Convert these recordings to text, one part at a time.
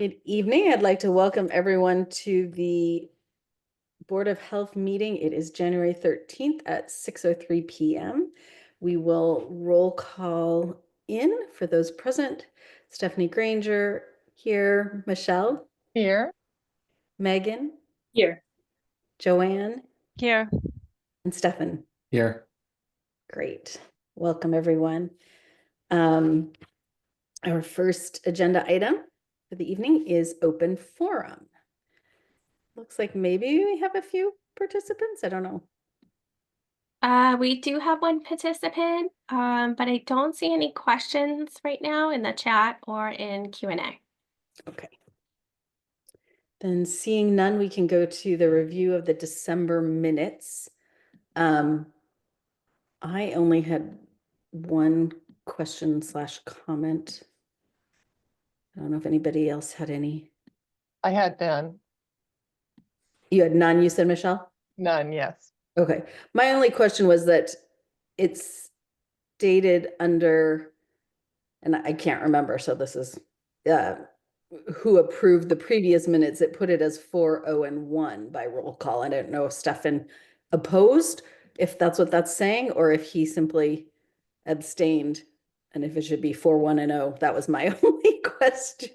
Good evening. I'd like to welcome everyone to the Board of Health meeting. It is January 13th at 6:03 p.m. We will roll call in for those present. Stephanie Granger here, Michelle, Here. Megan, Here. Joanne, Here. and Stefan. Here. Great. Welcome, everyone. Our first agenda item for the evening is open forum. Looks like maybe we have a few participants. I don't know. We do have one participant, but I don't see any questions right now in the chat or in Q&A. Okay. Then seeing none, we can go to the review of the December minutes. I only had one question / comment. I don't know if anybody else had any. I had none. You had none, you said, Michelle? None, yes. Okay. My only question was that it's stated under, and I can't remember, so this is who approved the previous minutes. It put it as 4-0-1 by roll call. I don't know if Stefan opposed, if that's what that's saying, or if he simply abstained, and if it should be 4-1-0. That was my only question.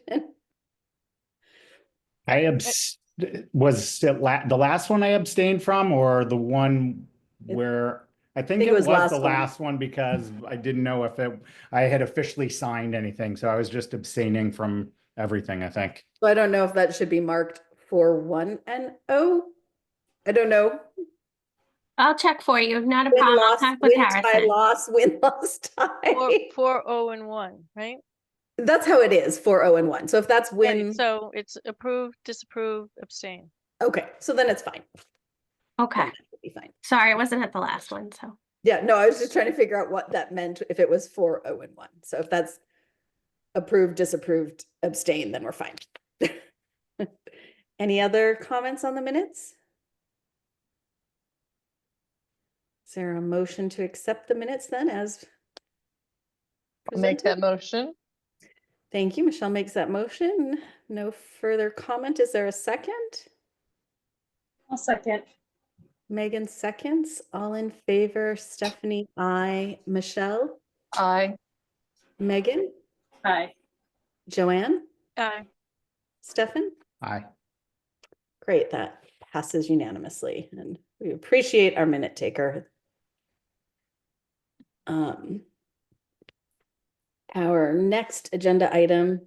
Was it the last one I abstained from, or the one where I think it was the last one because I didn't know if I had officially signed anything, so I was just abstaining from everything, I think. So I don't know if that should be marked 4-1-0. I don't know. I'll check for you. Not a problem. I'll check with Harrison. Tie, loss, win, loss, tie. 4-0-1, right? That's how it is, 4-0-1. So if that's win. Right, so it's approve, disapprove, abstain. Okay, so then it's fine. Okay. Be fine. Sorry, I wasn't at the last one, so. Yeah, no, I was just trying to figure out what that meant if it was 4-0-1. So if that's approved, disapproved, abstain, then we're fine. Any other comments on the minutes? Is there a motion to accept the minutes then as I'll make that motion. Thank you. Michelle makes that motion. No further comment. Is there a second? I'll second. Megan seconds. All in favor. Stephanie, aye. Michelle? Aye. Megan? Aye. Joanne? Aye. Stefan? Aye. Great. That passes unanimously, and we appreciate our minute taker. Our next agenda item,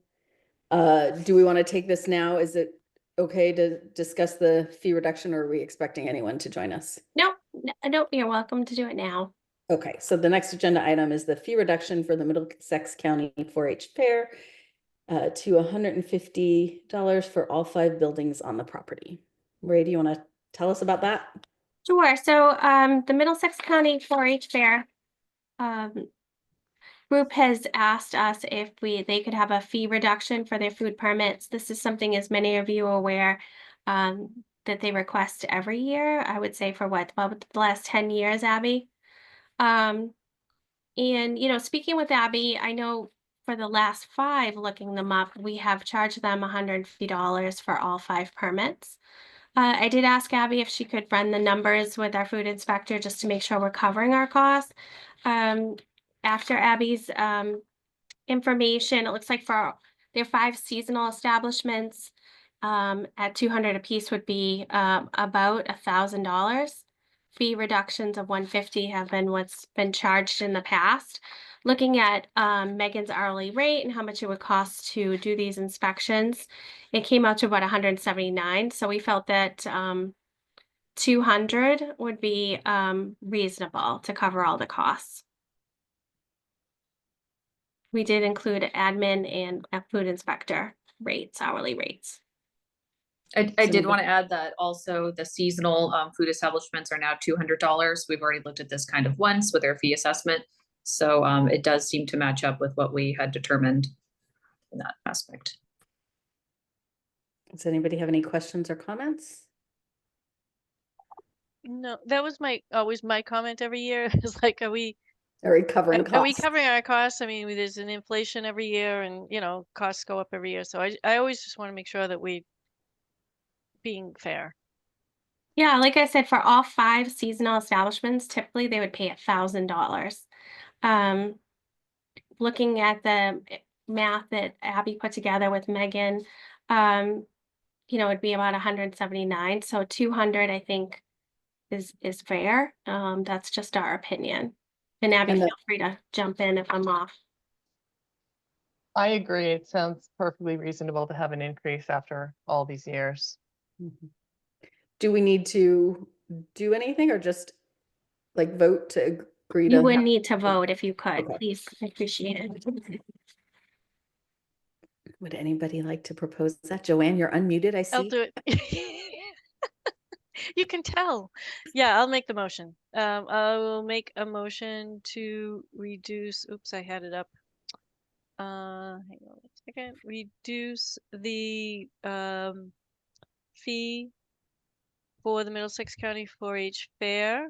do we want to take this now? Is it okay to discuss the fee reduction, or are we expecting anyone to join us? No, you're welcome to do it now. Okay, so the next agenda item is the fee reduction for the Middlesex County 4-H Fair to $150 for all 5 buildings on the property. Ray, do you want to tell us about that? Sure. So the Middlesex County 4-H Fair group has asked us if they could have a fee reduction for their food permits. This is something, as many of you are aware, that they request every year. I would say for about the last 10 years, Abby. And speaking with Abby, I know for the last 5, looking them up, we have charged them $150 for all 5 permits. I did ask Abby if she could run the numbers with our food inspector just to make sure we're covering our costs. After Abby's information, it looks like for their 5 seasonal establishments at $200 a piece would be about $1,000. Fee reductions of $150 have been what's been charged in the past. Looking at Megan's hourly rate and how much it would cost to do these inspections, it came out to about $179. So we felt that $200 would be reasonable to cover all the costs. We did include admin and a food inspector rates, hourly rates. I did want to add that also the seasonal food establishments are now $200. We've already looked at this kind of once with their fee assessment. So it does seem to match up with what we had determined in that aspect. Does anybody have any questions or comments? No, that was always my comment every year. It's like, are we Are we covering Are we costs? covering our costs? I mean, there's an inflation every year and, costs go up every year. So I always just want to make sure that we being fair. Yeah, like I said, for all 5 seasonal establishments, typically they would pay $1,000. Looking at the math that Abby put together with Megan, it'd be about 179. So 200, I think, is fair. That's just our opinion. And Abby, And feel free to jump in if I'm off. I agree. It sounds perfectly reasonable to have an increase after all these years. Mhm. Do we need to do anything or just like vote to agree You to? wouldn't need to vote if you could, Okay. please. I appreciate it. Would anybody like to propose that? Joanne, you're unmuted, I I'll see. do it. You can tell. Yeah, I'll make the motion. I will make a motion to reduce, oops, I had it up. Hang on a second. Reduce the fee for the Middlesex County 4-H fair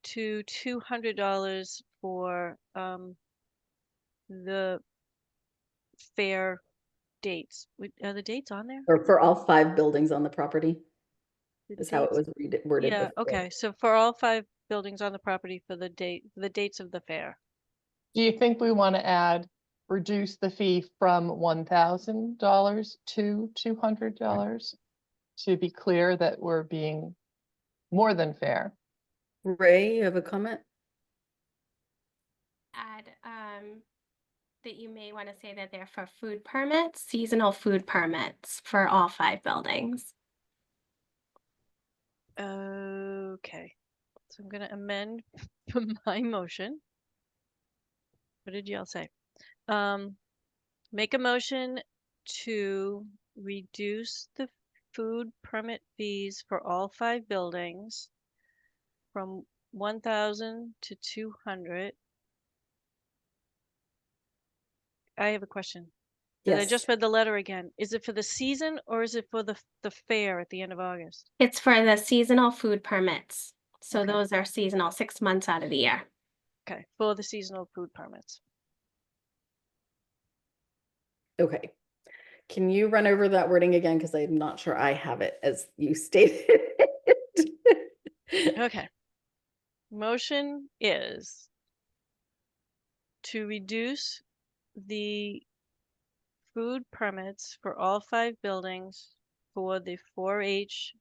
to $200 for the fair dates. Are the dates on there? Or for all 5 buildings on the property The is how it dates- was worded Yeah, before. okay. So for all 5 buildings on the property for the dates of the fair. Do you think we want to add, reduce the fee from $1,000 to $200? To be clear that we're being more than fair. Ray, you have a comment? Add that you may want to say that they're for food permits, seasonal food permits for all 5 buildings. Okay. So I'm gonna amend my motion. What did y'all say? Make a motion to reduce the food permit fees for all 5 buildings from 1,000 to 200. I have a question. 'Cause I Yes. just read the letter again. Is it for the season or is it for the fair at the end of August? It's for the seasonal food permits. So Okay. those are seasonal 6 months out of the year. Okay, for the seasonal food permits. Okay. Can you run over that wording again? Because I'm not sure I have it as you stated it. Okay. Motion is to reduce the food permits for all 5 buildings for the 4-H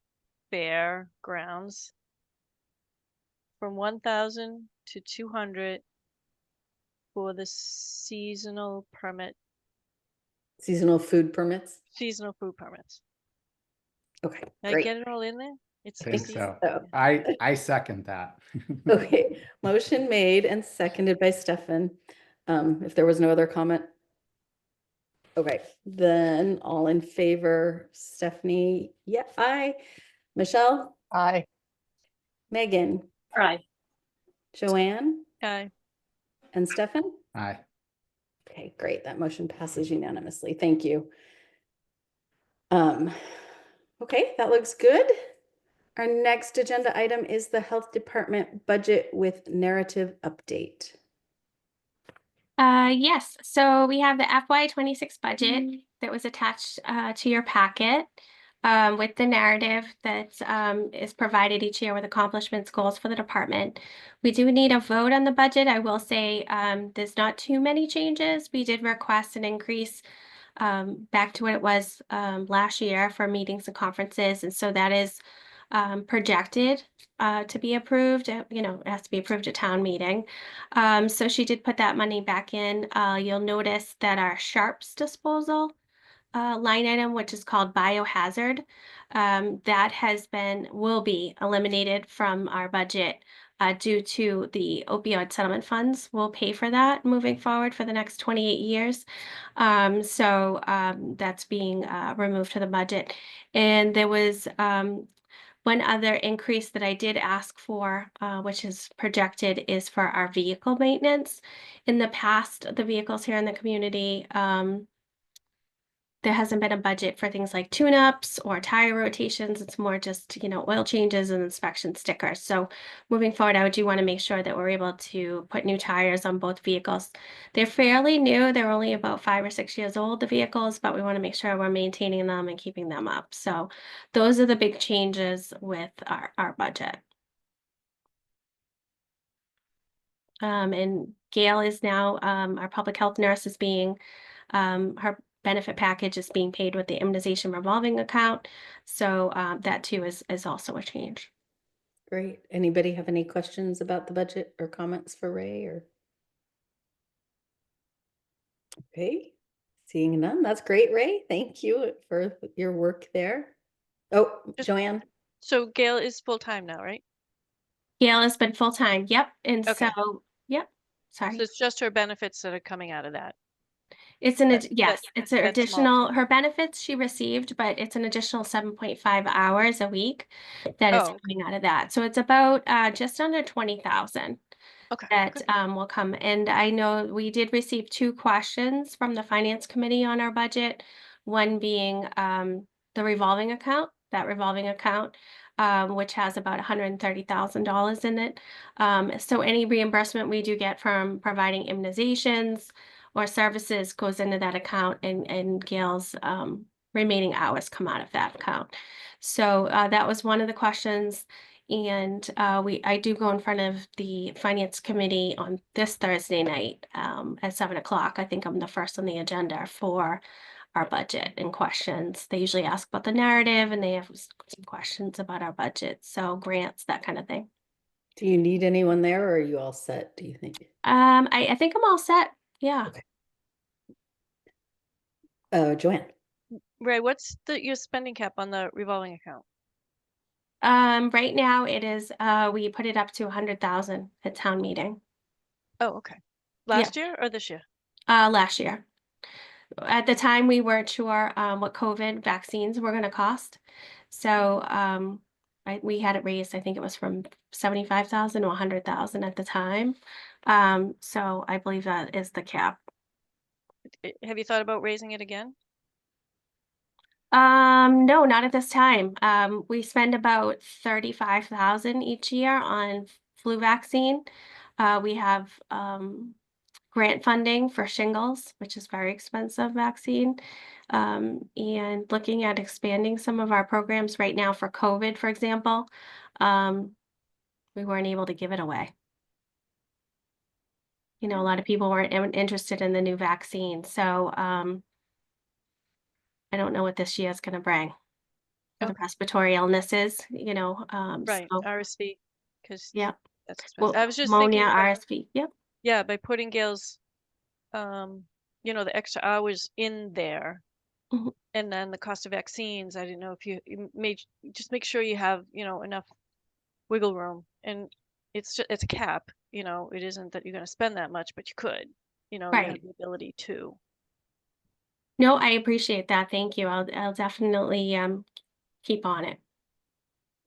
fair grounds from 1,000 to 200 for the seasonal Seasonal food permits. food permits. Okay, Did I great. get it all in there? It's I think easy. so. So, I second that. okay, motion made and seconded by Stefan. If there was no other comment. Okay, then all in favor, Stephanie, yeah, aye. Michelle, Aye. Megan, Aye. Joanne, Aye. and Stefan? Aye. Okay, great. That motion passes unanimously. Thank you. Okay, that looks good. Our next agenda item is the Health Department budget with narrative update. Yes, so we have the FY26 budget that was attached to your packet with the narrative that is provided each year with accomplishments, goals for the department. We do need a vote on the budget. I will say there's not too many changes. We did request an increase back to what it was last year for meetings and conferences, and so that is projected to be approved. It has to be approved at town meeting. So she did put that money back in. You'll notice that our sharps disposal line item, which is called biohazard, that will be eliminated from our budget due to the opioid settlement funds. We'll pay for that moving forward for the next 28 years. So that's being removed to the budget. And there was one other increase that I did ask for, which is projected, is for our vehicle maintenance. In the past, the vehicles here in the community, there hasn't been a budget for things like tune-ups or tire rotations. It's more just, oil changes and inspection stickers. So moving forward, I do want to make sure that we're able to put new tires on both vehicles. They're fairly new. They're only about 5 or 6 years old, the vehicles, but we want to make sure we're maintaining them and keeping them up. So those are the big changes with our budget. And Gail is now, our public health nurse is being, her benefit package is being paid with the immunization revolving account. So that too is also a change. Great. Anybody have any questions about the budget or comments for Ray or? Okay, seeing none. That's great, Ray. Thank you for your work there. Oh, Just- Joanne. So Gail is full-time now, right? Gail has been full-time. Yep. And Okay. so, yep. Sorry. So it's just her benefits that are coming out of that. It's an, That- yes, it's an that's small. additional, her benefits she received, but it's an additional 7.5 hours a week that is Oh, okay. coming out of that. So it's about just under 20,000 Okay. that good. will come. And I know we did receive 2 questions from the Finance Committee on our budget. One being the revolving account, which has about $130,000 in it. So any reimbursement we do get from providing immunizations or services goes into that account, and Gail's remaining hours come out of that account. So that was one of the questions. And I do go in front of the Finance Committee on this Thursday night at 7 o'clock. I think I'm the first on the agenda for our budget and questions. They usually ask about the narrative, and they have some questions about our budget. So grants, that kind of thing. Do you need anyone there or are you all set, do you think? I think I'm all set. Yeah. Okay. Joanne. Ray, what's your spending cap on the revolving account? Right now it is, we put it up to 100,000 at town meeting, Oh, okay. Last year or this year? last year. At the time, we weren't sure, what COVID vaccines were gonna cost. So, we had it raised, I think it was from 75,000 to 100,000 at the time. So I believe that is the cap. Have you thought about raising it again? No, not at this time. We spend about 35,000 each year on flu vaccine. We have grant funding for shingles, which is very expensive vaccine. And looking at expanding some of our programs right now for COVID, for example, we weren't able to give it away. A lot of people weren't interested in the new vaccine. So I don't know what this year is going to bring for the Okay. respiratory illnesses, Right, so, RSV, because yeah. that's expensive. Well, I was just pneumonia, thinking, RSV, yep. yeah, by putting Gail's, the extra hours in there, Mhm. and then the cost of vaccines, I didn't know if you just make sure you have, enough wiggle room. And it's a cap, it isn't that you're going to spend that much, but you could, you have Right. the ability to. No, I appreciate that. Thank you. I'll definitely keep on it.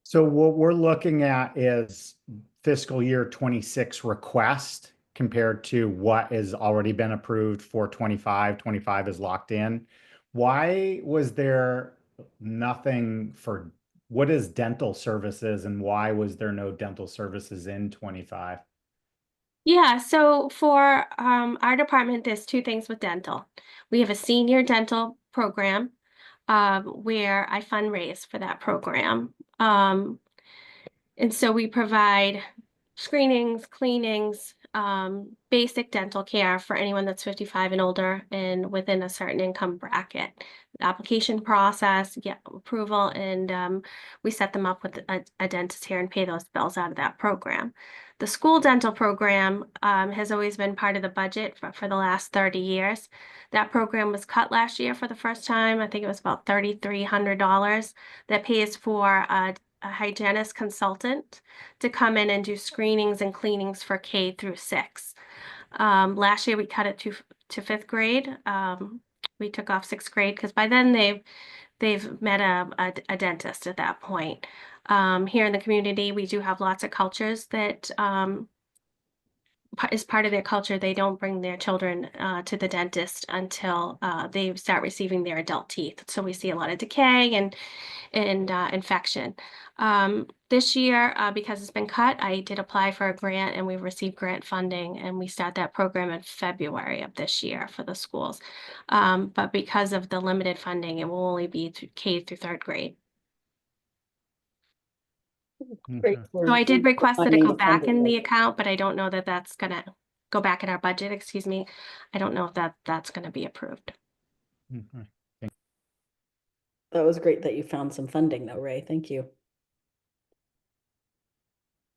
So what we're looking at is fiscal year 26 request compared to what has already been approved for 25. 25 is locked in. Why was there nothing for, what is dental services and why was there no dental services in 25? Yeah, so for our department, there's 2 things with dental. We have a senior dental program where I fundraise for that program. And so we provide screenings, cleanings, basic dental care for anyone that's 55 and older and within a certain income bracket. The application process, get approval, and we set them up with a dentist here and pay those bills out of that program. The school dental program has always been part of the budget for the last 30 years. That program was cut last year for the first time. I think it was about $3,300. That pays for a hygienist consultant to come in and do screenings and cleanings for K through 6. Last year we cut it to 5th grade. We took off 6th grade because by then they've met a dentist at that point. Here in the community, we do have lots of cultures that is part of their culture. They don't bring their children to the dentist until they start receiving their adult teeth. So we see a lot of decay and infection. This year, because it's been cut, I did apply for a grant and we've received grant funding, and we start that program in February of this year for the schools. But because of the limited funding, it will only be K through third grade. Great. Okay. So I did request that it finding go the back funding. in the account, but I don't know that that's gonna go back in our budget, excuse me. I don't know if that's gonna be approved. Okay. That was great that you found some funding though, Ray. Thank you.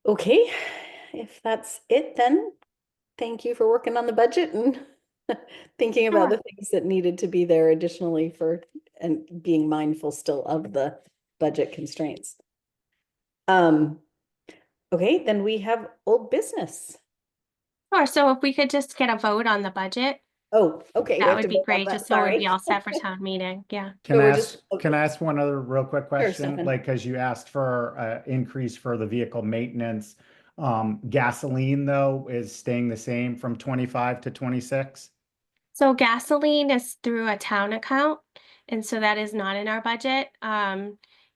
Okay, if that's it, then thank you for working on the budget and thinking about the things that needed to be there additionally for, and being mindful still of the budget constraints. Okay, then we have old business. Sure, so if we could just get a vote on the budget, Oh, okay. we that have would to be vote on great, that, just so we'd be sorry. all set for town meeting, yeah. Can So I we're ask, just- can I ask one other real quick question? Stefan. Like, cause you asked for increase for the vehicle maintenance. Gasoline though is staying the same from 25 to 26? So gasoline is through a town account, and so that is not in our budget.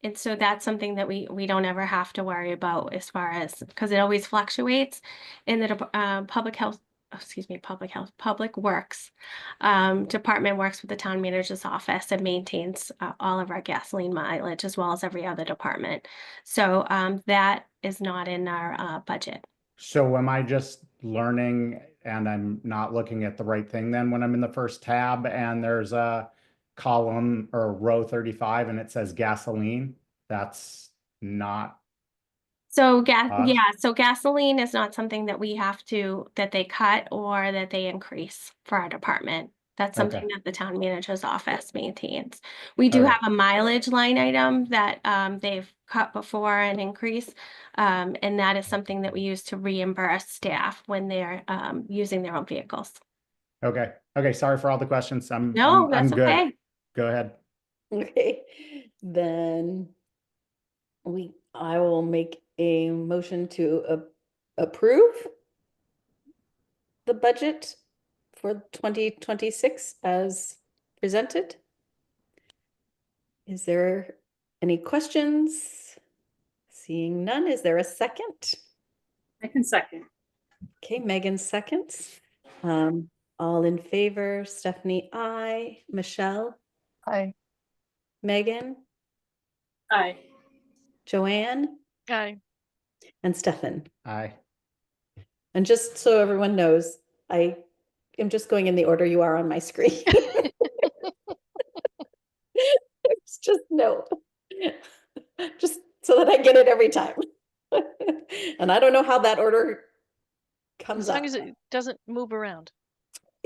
And so that's something that we don't ever have to worry about as far as, because it always fluctuates. In the public works department works with the town manager's office and maintains all of our gasoline mileage as well as every other department. So that is not in our budget. So am I just learning and I'm not looking at the right thing then when I'm in the first tab and there's a column or row 35 and it says gasoline? That's not So us? so gasoline is not something that we have to, that they cut or that they increase for our department. That's something Okay. that the town manager's office maintains. We do Okay. have a mileage line item that they've cut before and increase. And that is something that we use to reimburse staff when they're using their own vehicles. Okay. Okay. Sorry for all the questions. No, I'm that's good. okay. Go ahead. Okay, then I will make a motion to approve the budget for 2026 as presented. Is there any questions? Seeing none, is there a second? I can second. Okay, Megan seconds. All in favor, Stephanie, aye. Michelle, Hi. Megan, Aye. Joanne, Aye. and Stefan. Aye. And just so everyone knows, I am just going in the order you are on my screen. It's just no, just so that I get it every time. And I don't know how that order comes As long up. as it doesn't move around.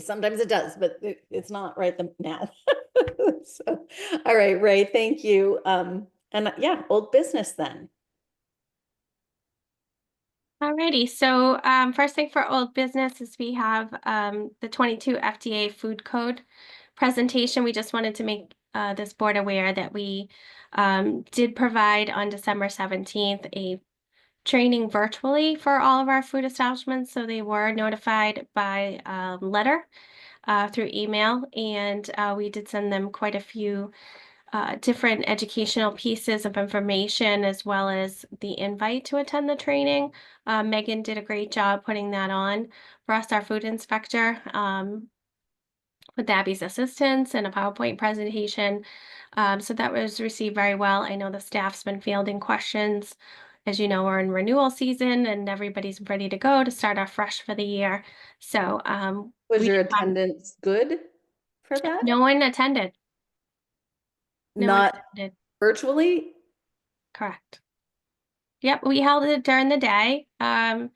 Sometimes it does, but it's not right now. So, all right, Ray, thank you. And yeah, old business then. Alrighty, so first thing for old business is we have the 22 FDA food code presentation. We just wanted to make this board aware that we did provide on December 17th a training virtually for all of our food establishments. So they were notified by letter through email, and we did send them quite a few different educational pieces of information as well as the invite to attend the training. Megan did a great job putting that on for us, our food inspector, with Abby's assistance and a PowerPoint presentation. So that was received very well. I know the staff's been fielding questions. As you know, we're in renewal season and everybody's ready to go to start off fresh for the year. So Was your attendance good for that? no one attended. No one Not attended. virtually? Correct. Yep, we held it during the day. I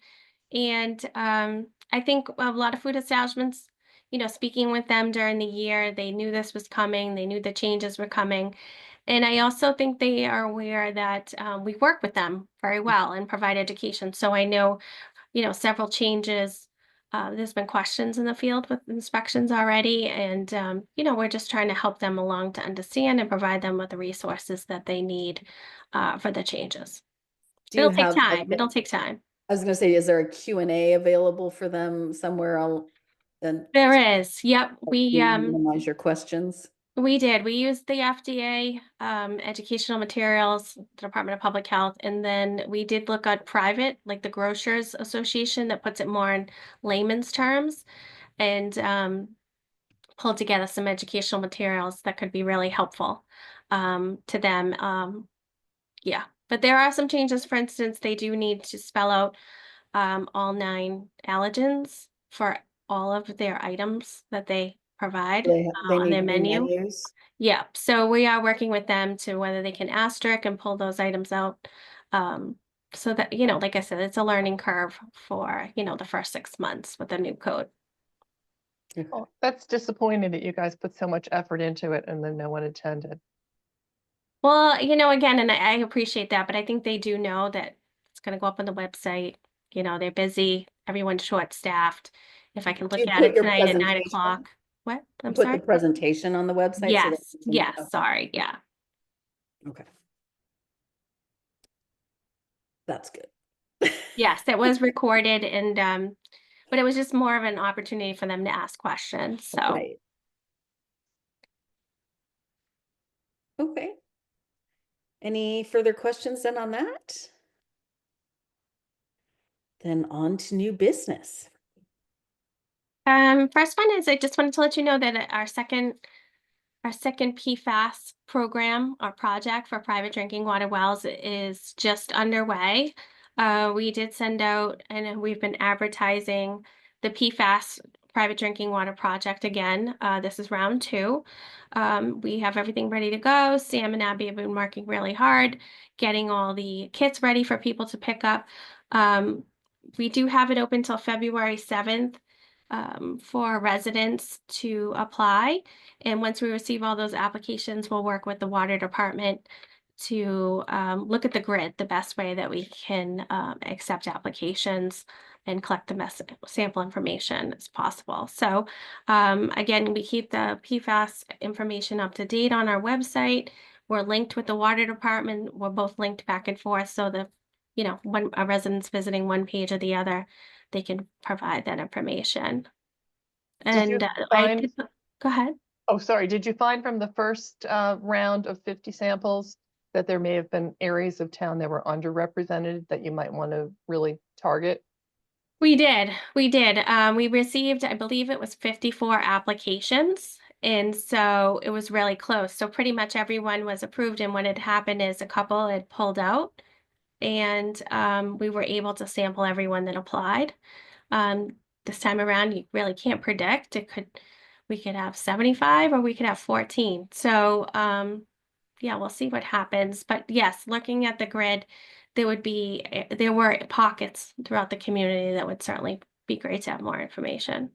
think a lot of food establishments, you know, speaking with them during the year, they knew this was coming, they knew the changes were coming. And I also think they are aware that we work with them very well and provide education. So I know, you know, several changes. There's been questions in the field with inspections already. And, you know, we're just trying to help them along to understand and provide them with the resources that they need for the changes. Do you It'll take have time. It'll take time. I was gonna say, is there a Q&A available for them somewhere else? And There is, yep, minimize your questions. we did. We used the FDA, educational materials, the Department of Public Health, and then we did look at private, like the Grocers Association that puts it more in layman's terms, and pulled together some educational materials that could be really helpful to them. Yeah, but there are some changes. For instance, they do need to spell out all 9 allergens for all of their items that they provide They on need their new menu. menus. Yeah, so we are working with them to whether they can asterisk and pull those items out. So that, like I said, it's a learning curve for, the first 6 months with the new code. Well, that's disappointing that you guys put so much effort into it and then no one attended. Well, again, and I appreciate that, but I think they do know that it's going to go up on the website. They're busy, everyone's short-staffed. If I can Do look you at put it your tonight at 9 presentation? o'clock. What? I'm Put sorry? the presentation on the website so that Yes, you can- yes, sorry, yeah. Okay. That's good. Yes, it was recorded and but it was just more of an opportunity for them to ask questions, so. Right. Okay. Any further questions then on that? Then on to new business. First one is I just wanted to let you know that our second PFAS program or project for private drinking water wells is just underway. We did send out, and we've been advertising the PFAS private drinking water project again. This is round 2. We have everything ready to go. Sam and Abby have been working really hard, getting all the kits ready for people to pick up. We do have it open till February 7th for residents to apply. And once we receive all those applications, we'll work with the water department to look at the grid, the best way that we can accept applications and collect the sample information as possible. So again, we keep the PFAS information up to date on our website. We're linked with the water department. We're both linked back and forth so that, when a resident's visiting one page or the other, they can provide that information. Did you And go ahead. Oh, sorry. Did you find from the first round of 50 samples that there may have been areas of town that were underrepresented that you might want to really target? We did. We received, I believe it was 54 applications. And so it was really close. So pretty much everyone was approved. And what had happened is a couple had pulled out and we were able to sample everyone that applied. This time around, you really can't predict. We could have 75 or we could have 14. So yeah, we'll see what happens. But yes, looking at the grid, there were pockets throughout the community that would certainly be great to have more information.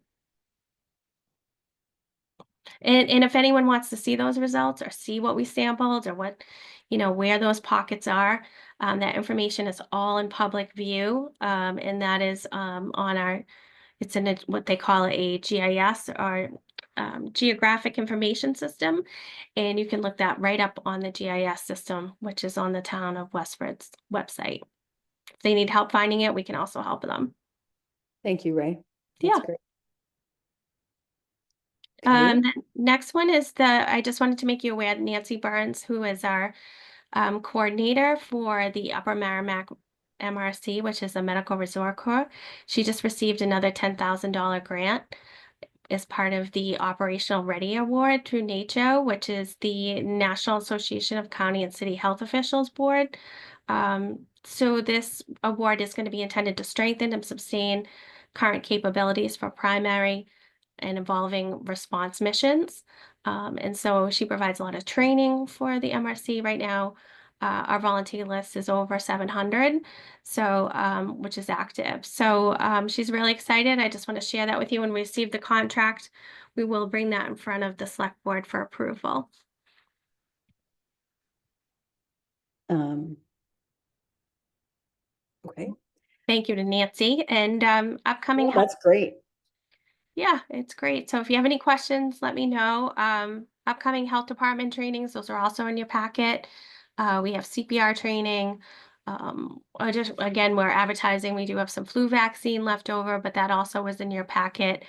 And if anyone wants to see those results or see what we sampled or what, where those pockets are, that information is all in public view. And that is on it's in what they call a GIS or geographic information system. And you can look that right up on the GIS system, which is on the town of Westford's website. If they need help finding it, we can also help them. Thank you, Ray. That's Yeah. great. The next one is I just wanted to make you aware that Nancy Burns, who is our coordinator for the Upper Merrimack MRC, which is a medical resort corps, she just received another $10,000 grant as part of the Operational Ready Award through NACCHO, which is the National Association of County and City Health Officials Board. So this award is going to be intended to strengthen and sustain current capabilities for primary and evolving response missions. And so she provides a lot of training for the MRC right now. Our volunteer list is over 700, so which is active. So she's really excited. I just want to share that with you. When we receive the contract, we will bring that in front of the select board for approval. Okay. Thank you to Nancy. And upcoming. Yeah, that's great. Yeah, it's great. So if you have any questions, let me know. Upcoming health department trainings, those are also in your packet. We have CPR training, Just again, we're advertising. We do have some flu vaccine left over, but that also was in your packet.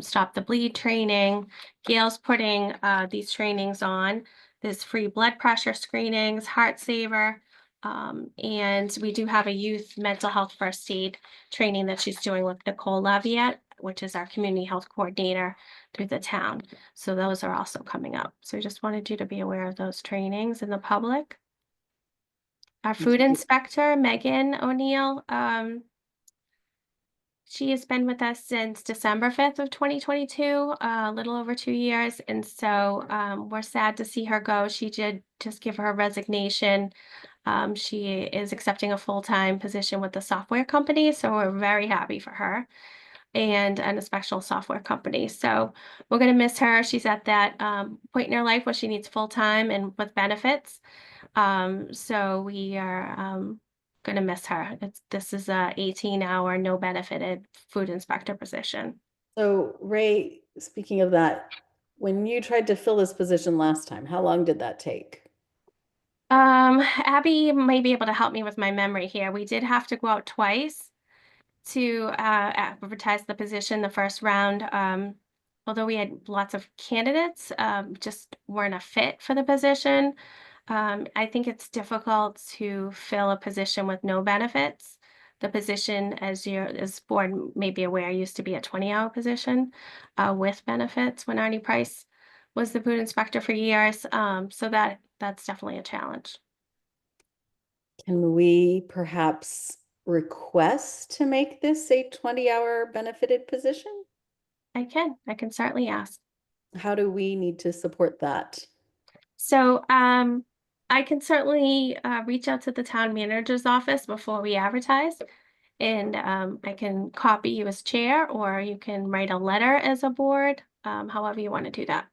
Stop the bleed training. Gail's putting these trainings on. There's free blood pressure screenings, Heart Saver, and we do have a youth mental health first aid training that she's doing with Nicole Laviette, which is our community health coordinator through the town. So those are also coming up. So I just wanted you to be aware of those trainings in the public. Our food inspector, Megan O'Neill, she has been with us since December 5th of 2022, a little over 2 years. And so we're sad to see her go. She did just give her resignation. She is accepting a full-time position with the software company. So we're very happy for her and a special software company. So we're going to miss her. She's at that point in her life where she needs full-time and with benefits. So we are going to miss her. This is a 18-hour, no benefited food inspector position. So Ray, speaking of that, when you tried to fill this position last time, how long did that take? Abby may be able to help me with my memory here. We did have to go out twice to advertise the position the first round. Although we had lots of candidates, just weren't a fit for the position. I think it's difficult to fill a position with no benefits. The position, as board may be aware, used to be a 20-hour position with benefits when Arnie Price was the food inspector for years. So that's definitely a challenge. Can we perhaps request to make this a 20-hour benefited position? I can certainly ask. How do we need to support that? So I can certainly reach out to the town manager's office before we advertise, and I can copy you as chair, or you can write a letter as a board, however you want to do that.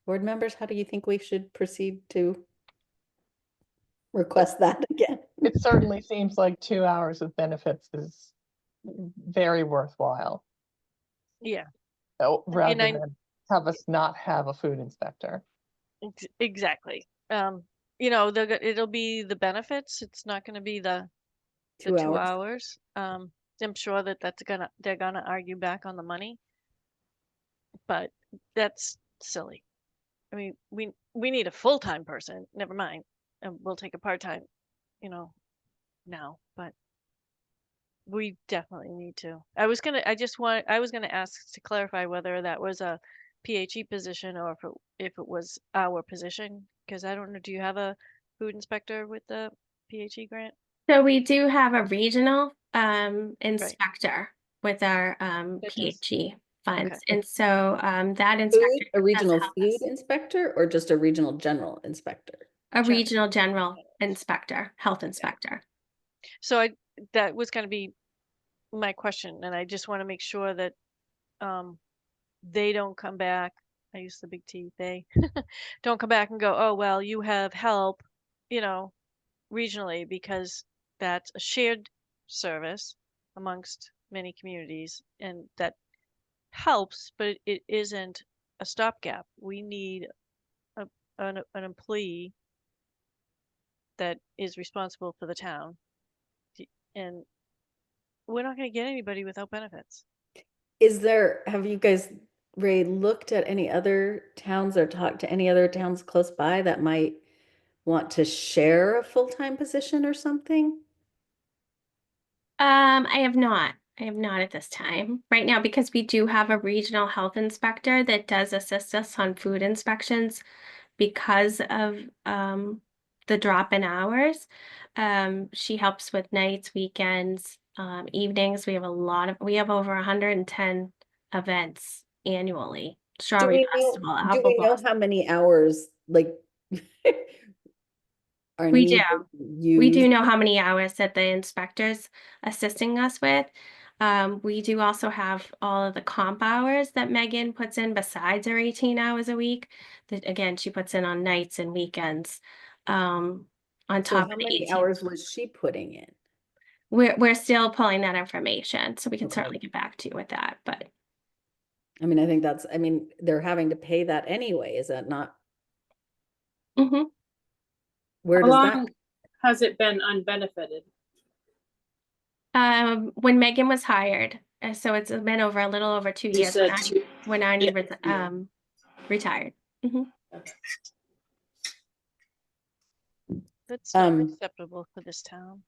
Board members, how do you think we should proceed to request that again? It certainly seems like 2 hours of benefits is very worthwhile. Yeah, Rather than have us not have a food inspector. exactly. It'll be the benefits. It's not going to be the 2 2 hours. hours. I'm sure that they're gonna argue back on the money, but that's silly. I mean, we need a full-time person. Never mind, and we'll take a part-time, now. But we definitely need to. I was gonna ask to clarify whether that was a PHE position or if it was our position, because I don't know. Do you have a food inspector with the PHE grant? So we do have a regional inspector with our PHE funds. Okay. And so that inspector A does regional help food us. inspector or just a regional general inspector? A General. regional general inspector, health inspector. So that was going to be my question, and I just want to make sure that they don't come back. I use the big T. They don't come back and go, oh well, you have help, regionally, because that's a shared service amongst many communities, and that helps, but it isn't a stopgap. We need an employee that is responsible for the town, and we're not going to get anybody without benefits. Have you guys, Ray, looked at any other towns or talked to any other towns close by that might want to share a full-time position or something? I have not. I have not at this time right now, because we do have a regional health inspector that does assist us on food inspections because of the drop in hours. She helps with nights, weekends, evenings. We have over 110 events annually. Strawberry Festival, Do Apple we know Blossom. how many hours are We do. needed We do used? know how many hours that the inspector's assisting us with. We do also have all of the comp hours that Megan puts in besides her 18 hours a week. That again, she puts in on nights and weekends. On So top how of the many 18. hours was she putting in? We're still pulling that information, so we can Okay. certainly get back to you with that. But I mean, I think they're having to pay that anyway. Is that not? mhm. Where does that? has it been unbenefited? When Megan was hired, so it's been over a little over 2 You years said when Arnie yeah. retired. Mhm. That's not Um, acceptable for this town.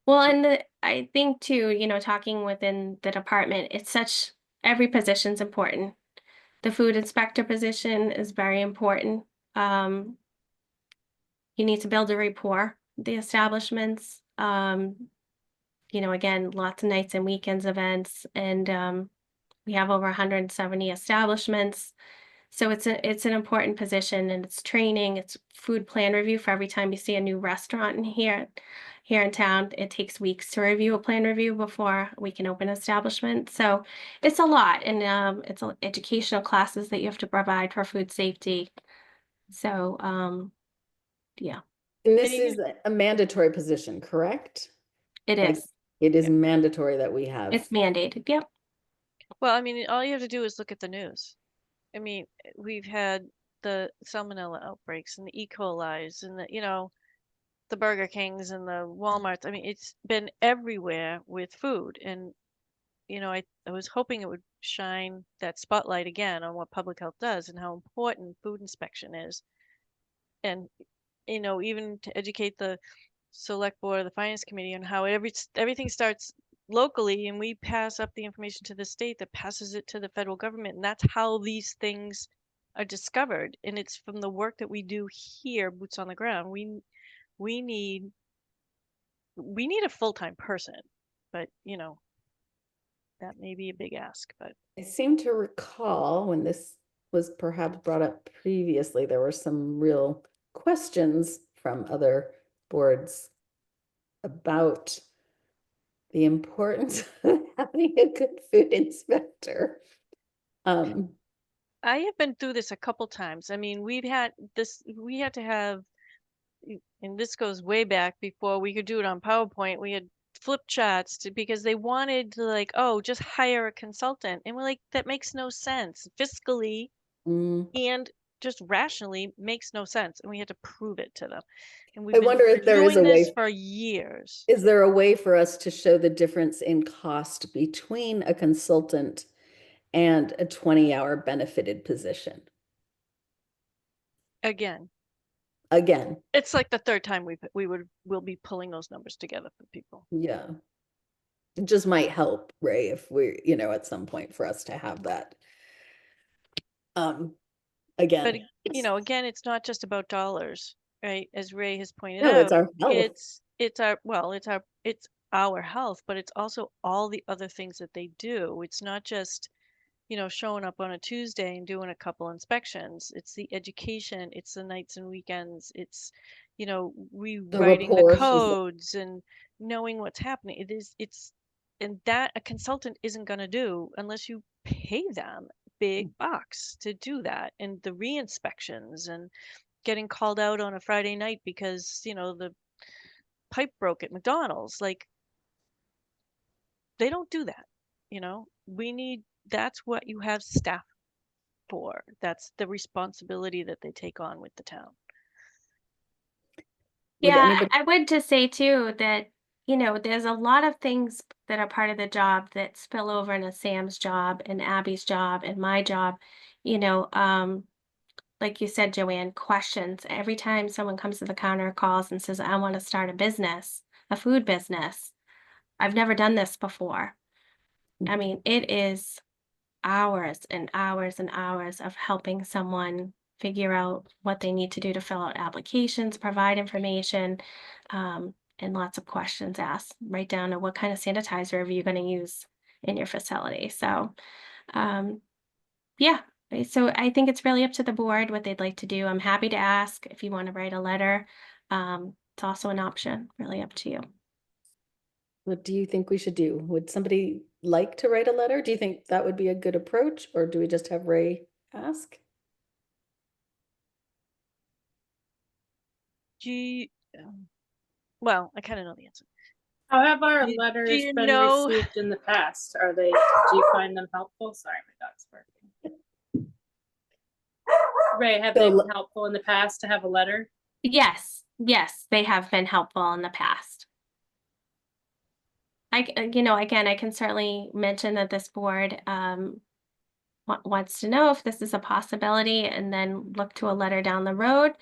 Well, and I think too, talking within the department, every position's important. The food inspector position is very important. Um, you need to build a rapport with the establishments. Again, lots of nights and weekends events, and we have over 170 establishments. So it's an important position, and it's training, it's food plan review for every time you see a new restaurant here in town. It takes weeks to review a plan review before we can open an establishment. So it's a lot, and it's educational classes that you have to provide for food safety. So yeah, and this is a mandatory position, correct? it Like, is. it is mandatory that we have. It's mandated. Yep. Well, I mean, all you have to do is look at the news. I mean, we've had the salmonella outbreaks and the E. coli's and the Burger Kings and the Walmarts. I mean, it's been everywhere with food. And, I was hoping it would shine that spotlight again on what public health does and how important food inspection is. And, even to educate the select board or the finance committee on how everything starts locally and we pass up the information to the state that passes it to the federal government. And that's how these things are discovered. And it's from the work that we do here, boots on the ground. We need a full-time person, but that may be a big ask, but I seem to recall when this was perhaps brought up previously, there were some real questions from other boards about the importance of having a good food inspector. I have been through this a couple times. I mean, we had to have, and this goes way back before we could do it on PowerPoint. We had flip charts because they wanted to just hire a consultant. And we're like, that makes no sense fiscally and just rationally makes no sense. And we had to prove it to them. And we've I been wonder if there is doing a way this for years. Is there a way for us to show the difference in cost between a consultant and a 20-hour benefited position? Again, It's like the third time we'll be pulling those numbers together for people. Yeah. It just might help, Ray, if we're, at some point for us to have that. Again. But again, it's not just about dollars, right? As Ray has pointed No, out, it's our health. It's our health, but it's also all the other things that they do. It's not just showing up on a Tuesday and doing a couple inspections. It's the education, it's the nights and weekends, it's rewriting the codes and knowing what's happening. And that a consultant isn't going to do unless you pay them big bucks to do that. And the re-inspections and getting called out on a Friday night because the pipe broke at McDonald's, they don't do that. That's what you have staff for. That's the responsibility that they take on with the town. Yeah, I would just say too that, there's a lot of things that are part of the job that spill over into Sam's job and Abby's job and my job. Like you said, Joanne, questions. Every time someone comes to the counter, calls and says, I want to start a business, a food business. I've never done this before. I mean, it is hours and hours and hours of helping someone figure out what they need to do to fill out applications, provide information, and lots of questions asked, right down to what kind of sanitizer are you going to use in your facility. So, yeah. So I think it's really up to the board what they'd like to do. I'm happy to ask if you want to write a letter. It's also an option, really up to you. What do you think we should do? Would somebody like to write a letter? Do you think that would be a good approach, or do we just have Ray ask? Well, I kind of know the answer. How have our letters been received in the past? Do you find them helpful? Sorry, my dog's barking. Ray, have they been helpful in the past to have a letter? Yes. Yes, they have been helpful in the past. Again, I can certainly mention that this board wants to know if this is a possibility and then look to a letter down the road,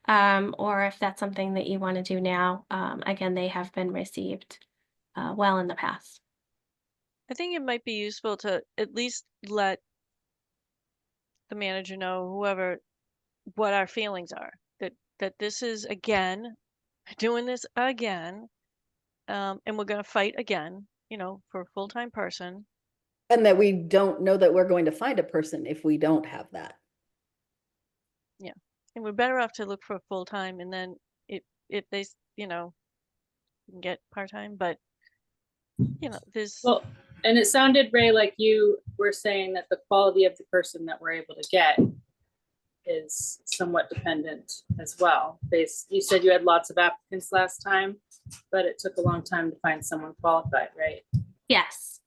or if that's something that you want to do now. Again, they have been received well in the past. I think it might be useful to at least let the manager know, whoever, what our feelings are. That this is again, doing this again, and we're gonna fight again, for a full-time person. And that we don't know that we're going to find a person if we don't have that. Yeah, and we're better off to look for a full-time, and then if they, can get part-time, but there's. Well, and it sounded, Ray, like you were saying that the quality of the person that we're able to get is somewhat dependent as well. You said you had lots of applicants last time, but it took a long time to find someone qualified, right? Yes.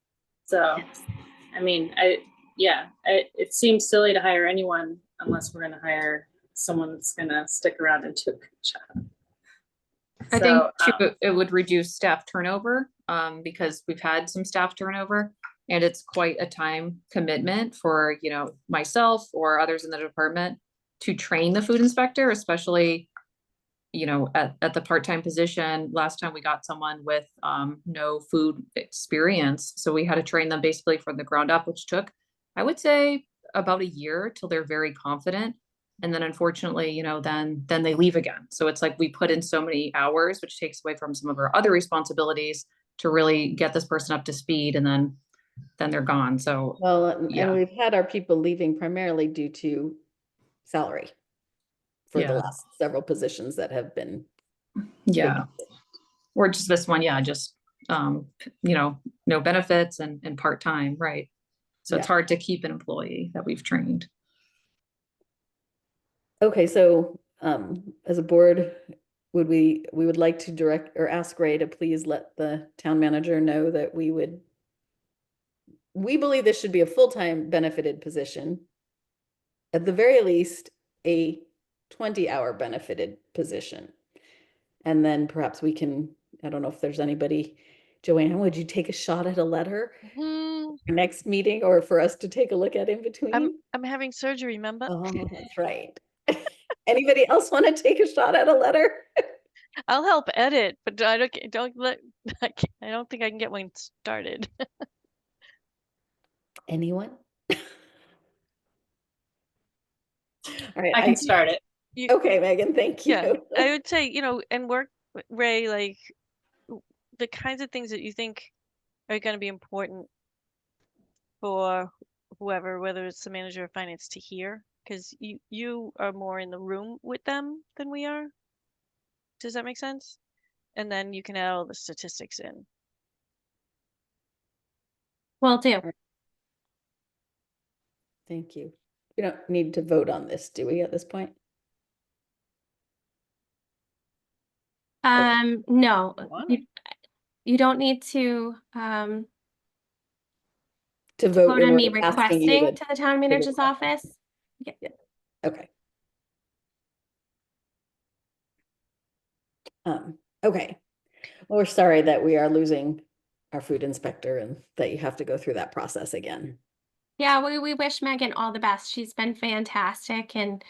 So, I mean, it seems silly to hire anyone unless we're gonna hire someone that's gonna stick around and do a good job. I think too, it would reduce staff turnover, because we've had some staff turnover, and it's quite a time commitment for, myself or others in the department to train the food inspector, especially, at the part-time position. Last time we got someone with no food experience, so we had to train them basically from the ground up, which took, I would say, about a year till they're very confident. And then unfortunately, then they leave again. So it's like we put in so many hours, which takes away from some of our other responsibilities to really get this person up to speed, and then they're gone. So Well, yeah. and we've had our people leaving primarily due to salary for the last several positions that have been. Yeah. Or just this one. Yeah. Just, no benefits and part-time. Right. So it's hard to keep an employee that we've trained. Okay, so as a board, we would like to direct or ask Ray to please let the town manager know that we believe this should be a full-time benefited position. At the very least, a 20-hour benefited position. And then perhaps we can, I don't know if there's anybody, Joanne, would you take a shot at a letter next meeting, or for us to take a look at in between? I'm having surgery, remember? Oh, that's right. Anybody else want to take a shot at a letter? I'll help edit, but I don't think I can get one started. Anyone? All right, I can start it. Okay, Megan, thank you. Yeah, I would say, and work with Ray, like the kinds of things that you think are going to be important for whoever, whether it's the manager of finance, to hear, because you are more in the room with them than we are. Does that make sense? And then you can add all the statistics in. Will do. Thank you. We don't need to vote on this, do we, at this point? No, you don't need to vote vote when on me we're asking you requesting to the town manager's office. Yeah. Okay. Okay. Well, we're sorry that we are losing our food inspector and that you have to go through that process again. Yeah, we wish Megan all the best. She's been fantastic, and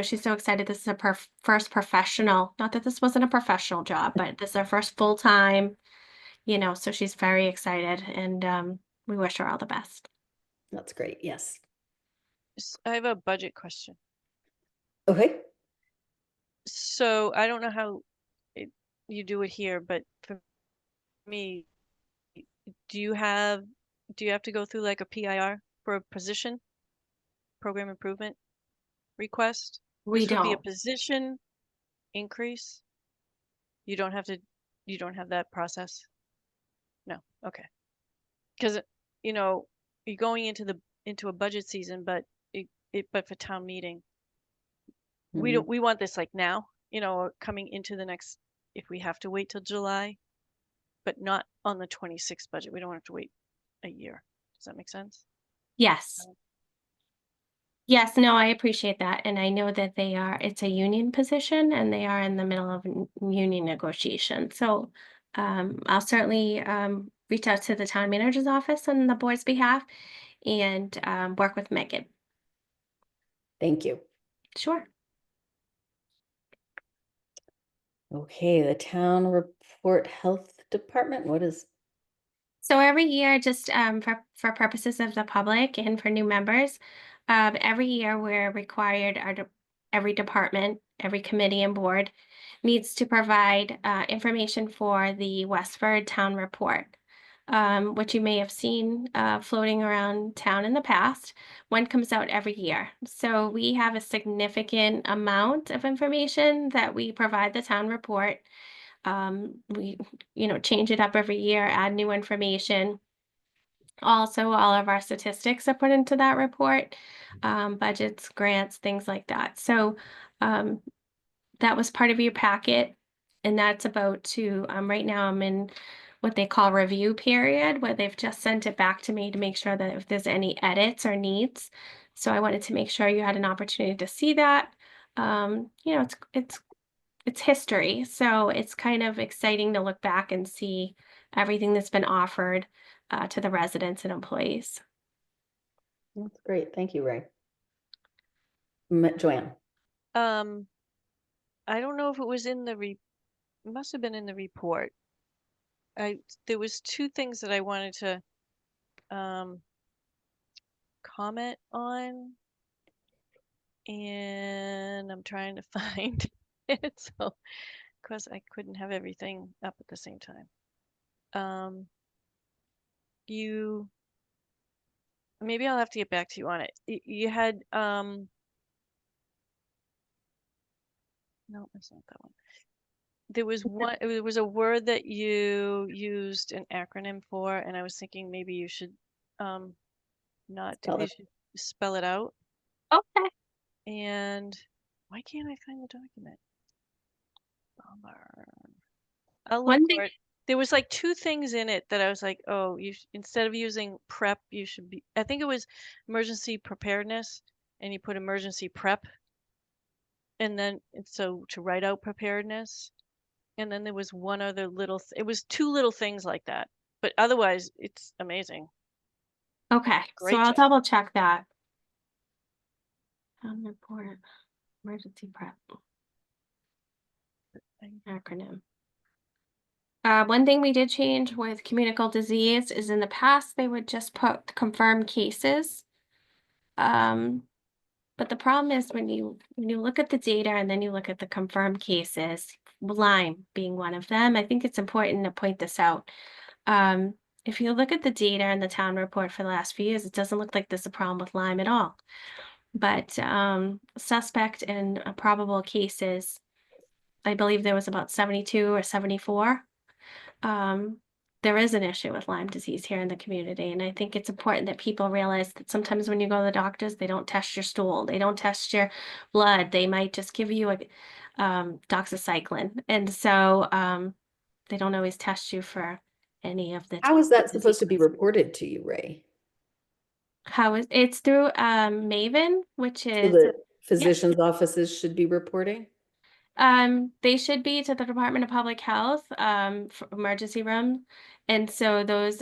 she's so excited. This is her first professional. Not that this wasn't a professional job, but this is her first full time. So she's very excited, and we wish her all the best. That's great. Yes. I have a budget question. Okay. So I don't know how you do it here, but for me, do you have to go through like a PIR for a position, program improvement request? We This would be a don't. position increase. You don't have that process. No. Okay. Because you're going into a budget season, but but for town meeting, we want this like now, coming into the next, if we have to wait till July, but not on the 26th budget. We don't have to wait a year. Does that make sense? Yes. Yes, no, I appreciate that. And I know that it's a union position and they are in the middle of union negotiation. So I'll certainly reach out to the town manager's office on the board's behalf and work with Megan. Thank you. Sure. Okay, the town report health department, what is, So every year, just for purposes of the public and for new members, every year we're required, every department, every committee and board needs to provide information for the Westford town report, which you may have seen floating around town in the past. One comes out every year. So we have a significant amount of information that we provide the town report. We, change it up every year, add new information. Also, all of our statistics are put into that report, budgets, grants, things like that. So that was part of your packet. And that's about to, right now I'm in what they call review period, where they've just sent it back to me to make sure that if there's any edits or needs. So I wanted to make sure you had an opportunity to see that. It's history, so it's kind of exciting to look back and see everything that's been offered to the residents and employees. that's great. Thank you, Ray. Joanne. I don't know if it was in the it must have been in the report. There was two things that I wanted to comment on, and I'm trying to find it. So, of course, I couldn't have everything up at the same time. Maybe I'll have to get back to you on it. You had no, it's not that one. There was one. It was a word that you used an acronym for, and I was thinking maybe you should not do. You should spell it out. Okay. And why can't I find the document? Bummer. I'll look One for thing, it. There was like two things in it that I was like, oh, instead of using prep, you should be. I think it was emergency preparedness, and you put emergency prep, and then so to write out preparedness, and then there was one other little. It was two little things like that, but otherwise, it's amazing. okay, so Great I'll job. double check that. Report, emergency prep acronym. One thing we did change with communicable disease is in the past, they would just put confirmed cases. But the problem is when you look at the data and then you look at the confirmed cases, Lyme being one of them, I think it's important to point this out. If you look at the data in the town report for the last few years, it doesn't look like there's a problem with Lyme at all. But suspect and probable cases, I believe there was about 72 or 74. There is an issue with Lyme disease here in the community. And I think it's important that people realize that sometimes when you go to the doctors, they don't test your stool, they don't test your blood. They might just give you a doxycycline. And so they don't always test you for any of the. How is that supposed to be reported to you, Ray? It's through Maven, which So is the physician's offices should be reporting? They should be to the Department of Public Health, for emergency room. And so those,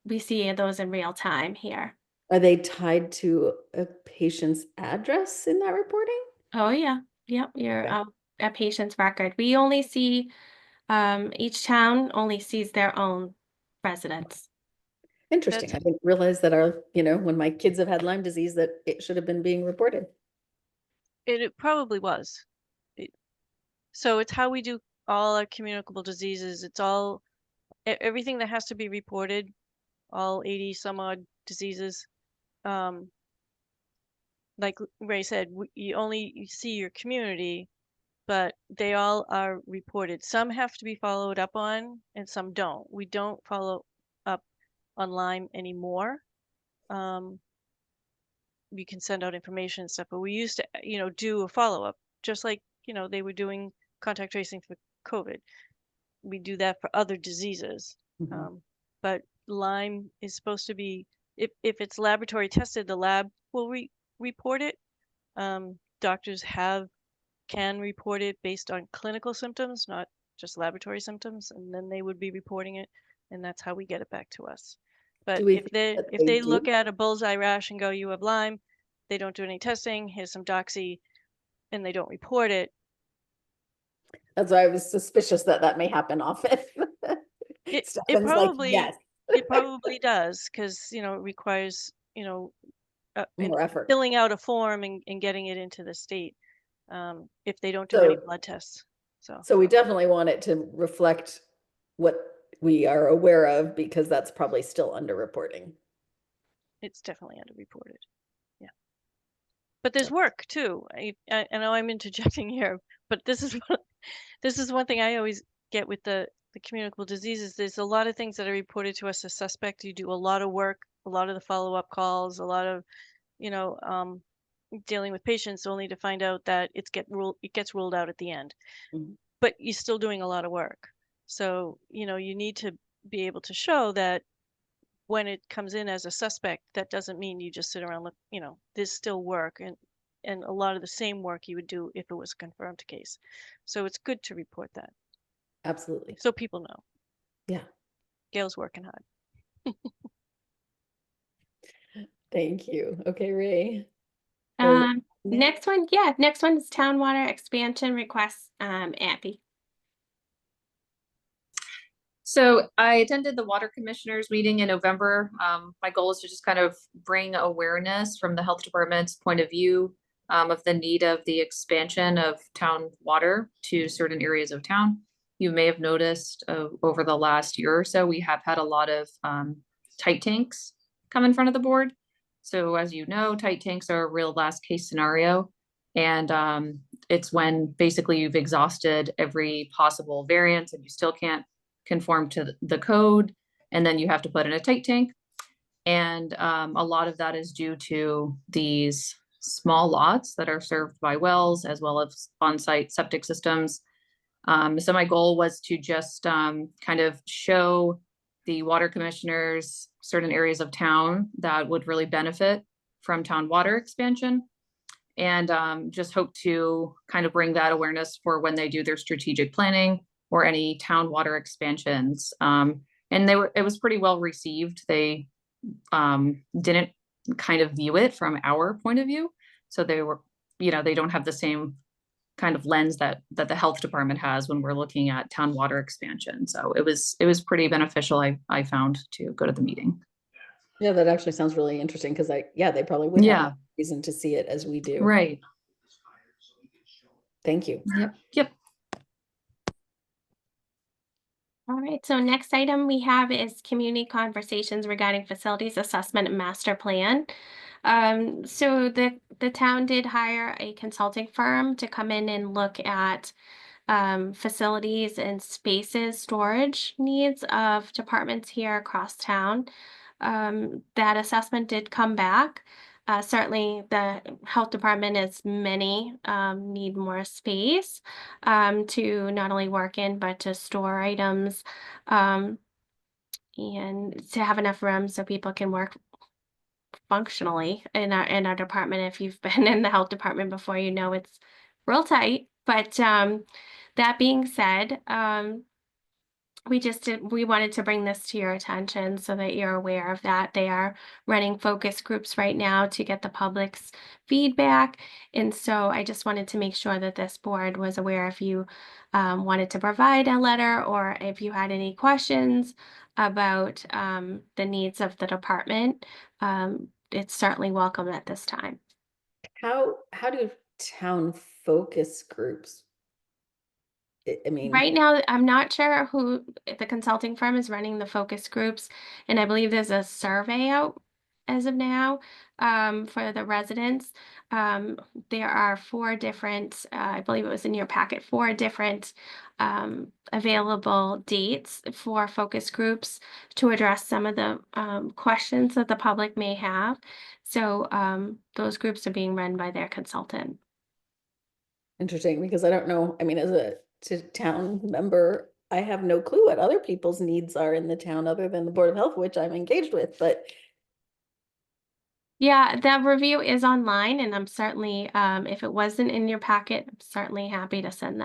we see those in real time here. Are they tied to a patient's address in that reporting? Oh, yeah. Yep. You're Okay. a patient's record. We only see, each town only sees their own residents. Interesting. I didn't realize that when my kids have had Lyme disease, that it should have been being reported. It probably was. So it's how we do all our communicable diseases. It's all everything that has to be reported, all 80 some odd diseases. Like Ray said, you only see your community, but they all are reported. Some have to be followed up on and some don't. We don't follow up on Lyme anymore. We can send out information and stuff, but we used to, do a follow-up, just like, they were doing contact tracing for COVID. We do that for other diseases. Mhm. But Lyme is supposed to be, if it's laboratory tested, the lab will report it. Doctors can report it based on clinical symptoms, not just laboratory symptoms, and then they would be reporting it, and that's how we get it back to us. But Do we if think they that if they do? look at a bullseye rash and go, you have Lyme, they don't do any testing, here's some doxy, and they don't report it, That's why I was suspicious that that may happen often. it Stefan's like, probably yes, it probably does, because it requires more effort. filling out a form and getting it into the state, if they don't do any So- blood tests. So we definitely want it to reflect what we are aware of, because that's probably still underreporting. It's definitely underreported. Yeah. But there's work too. I know I'm interjecting here, but this is one thing I always get with the communicable diseases. There's a lot of things that are reported to us as suspect. You do a lot of work, a lot of the follow-up calls, a lot of, dealing with patients, only to find out that it gets ruled out at the end. Mhm. But you're still doing a lot of work. So, you need to be able to show that when it comes in as a suspect, that doesn't mean you just sit around, there's still work and a lot of the same work you would do if it was a confirmed case. So it's good to report that Absolutely. so people know. Yeah. Gail's working hard. Thank you. Okay, Ray. Or Next one is town water expansion requests, Abby. So I attended the water commissioners meeting in November. My goal is to just kind of bring awareness from the health department's point of view of the need of the expansion of town water to certain areas of town. You may have noticed over the last year or so, we have had a lot of tight tanks come in front of the board. So as you know, tight tanks are a real last case scenario. And it's when basically you've exhausted every possible variance and you still can't conform to the code, and then you have to put in a tight tank. And a lot of that is due to these small lots that are served by wells as well as on-site septic systems. So my goal was to just kind of show the water commissioners certain areas of town that would really benefit from town water expansion, and just hope to kind of bring that awareness for when they do their strategic planning or any town water expansions. And it was pretty well received. They didn't kind of view it from our point of view. So they were, they don't have the same kind of lens that the health department has when we're looking at town water expansion. So it was pretty beneficial, I found, to go to the meeting. Yeah, that actually sounds really interesting, because they probably would have reason to see it as we do. Right. Thank you. Yep. All right, so next item we have is community conversations regarding facilities assessment and master plan. So the town did hire a consulting firm to come in and look at facilities and spaces storage needs of departments here across town. That assessment did come back. Certainly the health department, as many, need more space to not only work in, but to store items, and to have enough room so people can work functionally in our department. If you've been in the health department before, it's real tight. But that being said, we wanted to bring this to your attention so that you're aware of that. They are running focus groups right now to get the public's feedback. And so I just wanted to make sure that this board was aware if you wanted to provide a letter, or if you had any questions about the needs of the department. It's certainly welcome at this time. How do town focus groups? I mean, Right now, I'm not sure who the consulting firm is running the focus groups, and I believe there's a survey out as of now for the residents. There are 4 different, I believe it was in your packet, 4 different available dates for focus groups to address some of the questions that the public may have. So those groups are being run by their consultant. interesting, because I don't know. I mean, as a town member, I have no clue what other people's needs are in the town other than the Board of Health, which I'm engaged with. But Yeah, the review is online, and I'm certainly, if it wasn't in your packet, I'm certainly happy to send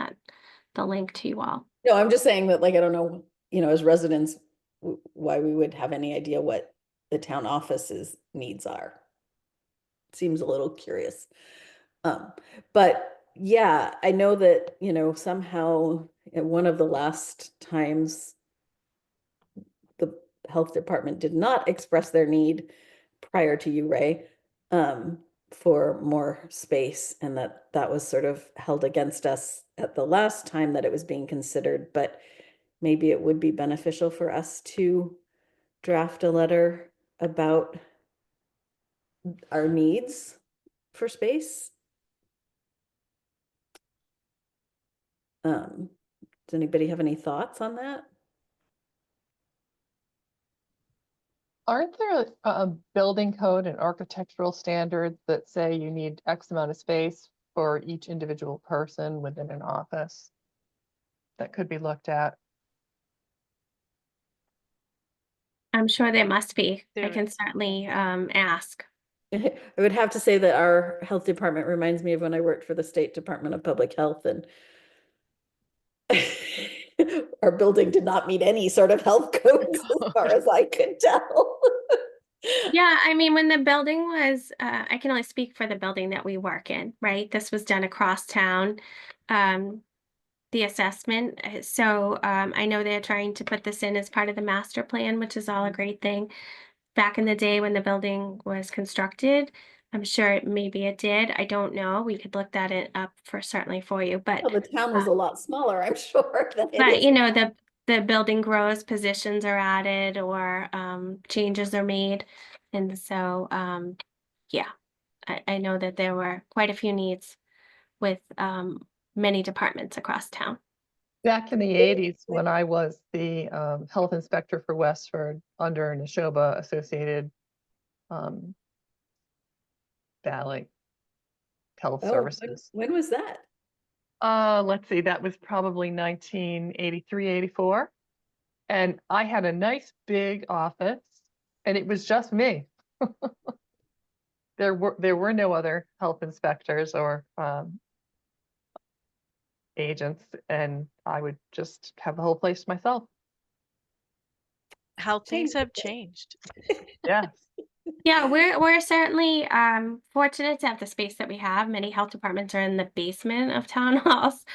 the link to you all. No, I'm just saying that, like, I don't know, as residents, why we would have any idea what the town office's needs are. Seems a little curious. But yeah, I know that, somehow at one of the last times the health department did not express their need prior to you, Ray, for more space, and that was sort of held against us at the last time that it was being considered, but maybe it would be beneficial for us to draft a letter about our needs for space. Does anybody have any thoughts on that? Aren't there a building code and architectural standards that say you need X amount of space for each individual person within an office? That could be looked at. I'm sure there must be. I There- can certainly ask. I would have to say that our health department reminds me of when I worked for the State Department of Public Health, and our building did not meet any sort of health codes as far as I could tell. Yeah, I mean, when the building was, I can only speak for the building that we work in, right? This was done across town, the assessment. So I know they're trying to put this in as part of the master plan, which is all a great thing. Back in the day when the building was constructed, I'm sure maybe it did. I don't know. We could look that up certainly for you, but Well, the town was a lot smaller, I'm sure, than it but is. you know, the building grows, positions are added, or changes are made. And so yeah, I know that there were quite a few needs with many departments across town. Back in the 80s, when I was the health inspector for Westford under Neshoba Associated Valley Health Oh, Services. when was that? Let's see, that was probably 1983, 84. And I had a nice big office, and it was just me. There were no other health inspectors or agents, and I would just have the whole place to myself. How things Change. have changed. Yes. Yeah, we're certainly fortunate to have the space that we have. Many health departments are in the basement of town halls.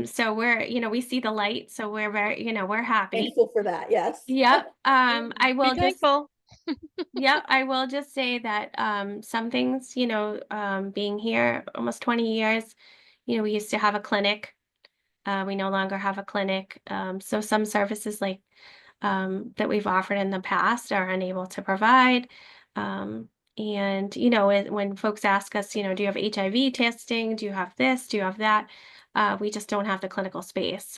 So we see the light, so we're very, we're happy. Thankful for that, yes. Yep. I will Be just thankful. Yep, I will just say that some things, being here almost 20 years, we used to have a clinic. We no longer have a clinic. So some services like that we've offered in the past are unable to provide. And when folks ask us, do you have HIV testing? Do you have this? Do you have that? We just don't have the clinical space.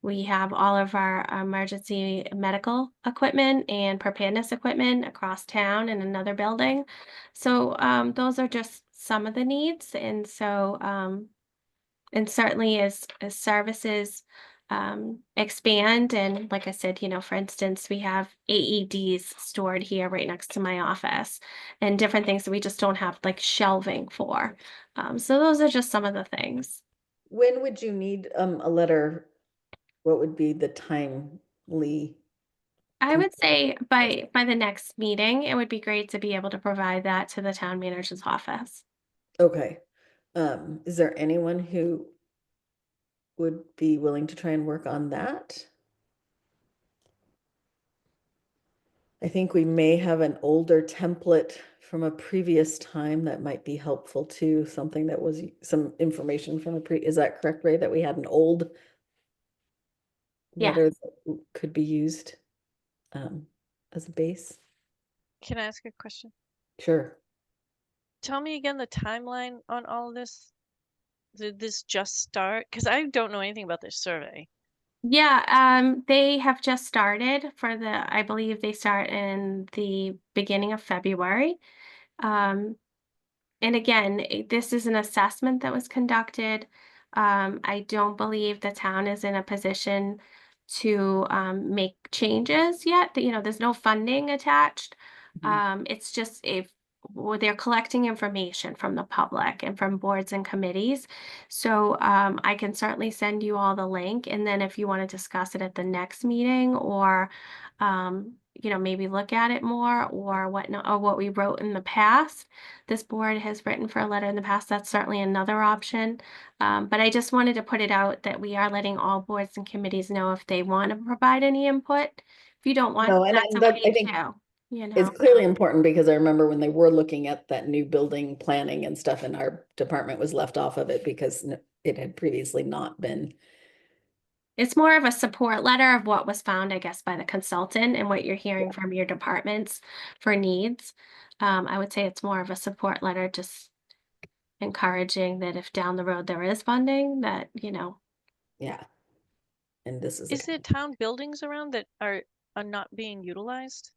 We have all of our emergency medical equipment and preparedness equipment across town in another building. So those are just some of the needs. And so, and certainly as services expand, and like I said, for instance, we have AEDs stored here right next to my office and different things that we just don't have like shelving for. So those are just some of the things. When would you need a letter? What would be the timely? I would say by the next meeting, it would be great to be able to provide that to the town manager's office. Okay. Is there anyone who would be willing to try and work on that? I think we may have an older template from a previous time that might be helpful too. Something that was some information from is that correct, Ray, that we had an old Yeah. letter that could be used as a base? Can I ask a question? Sure. Tell me again the timeline on all of this. Did this just start? Because I don't know anything about this survey. Yeah, they have just started I believe they start in the beginning of February. And again, this is an assessment that was conducted. I don't believe the town is in a position to make changes yet. There's no funding attached. It's just they're collecting information from the public and from boards and committees. So I can certainly send you all the link. And then if you want to discuss it at the next meeting or, maybe look at it more or whatnot, or what we wrote in the past, this board has written for a letter in the past. That's certainly another option. But I just wanted to put it out that we are letting all boards and committees know if they want to provide any input. If you don't want, No, and that's that, okay I think too. it's clearly important because I remember when they were looking at that new building planning and stuff, and our department was left off of it because it had previously not been. It's more of a support letter of what was found, I guess, by the consultant and what you're hearing from your departments for needs. I would say it's more of a support letter, just encouraging that if down the road there is funding, that, Yeah. And this is. Is it town buildings around that are not being utilized?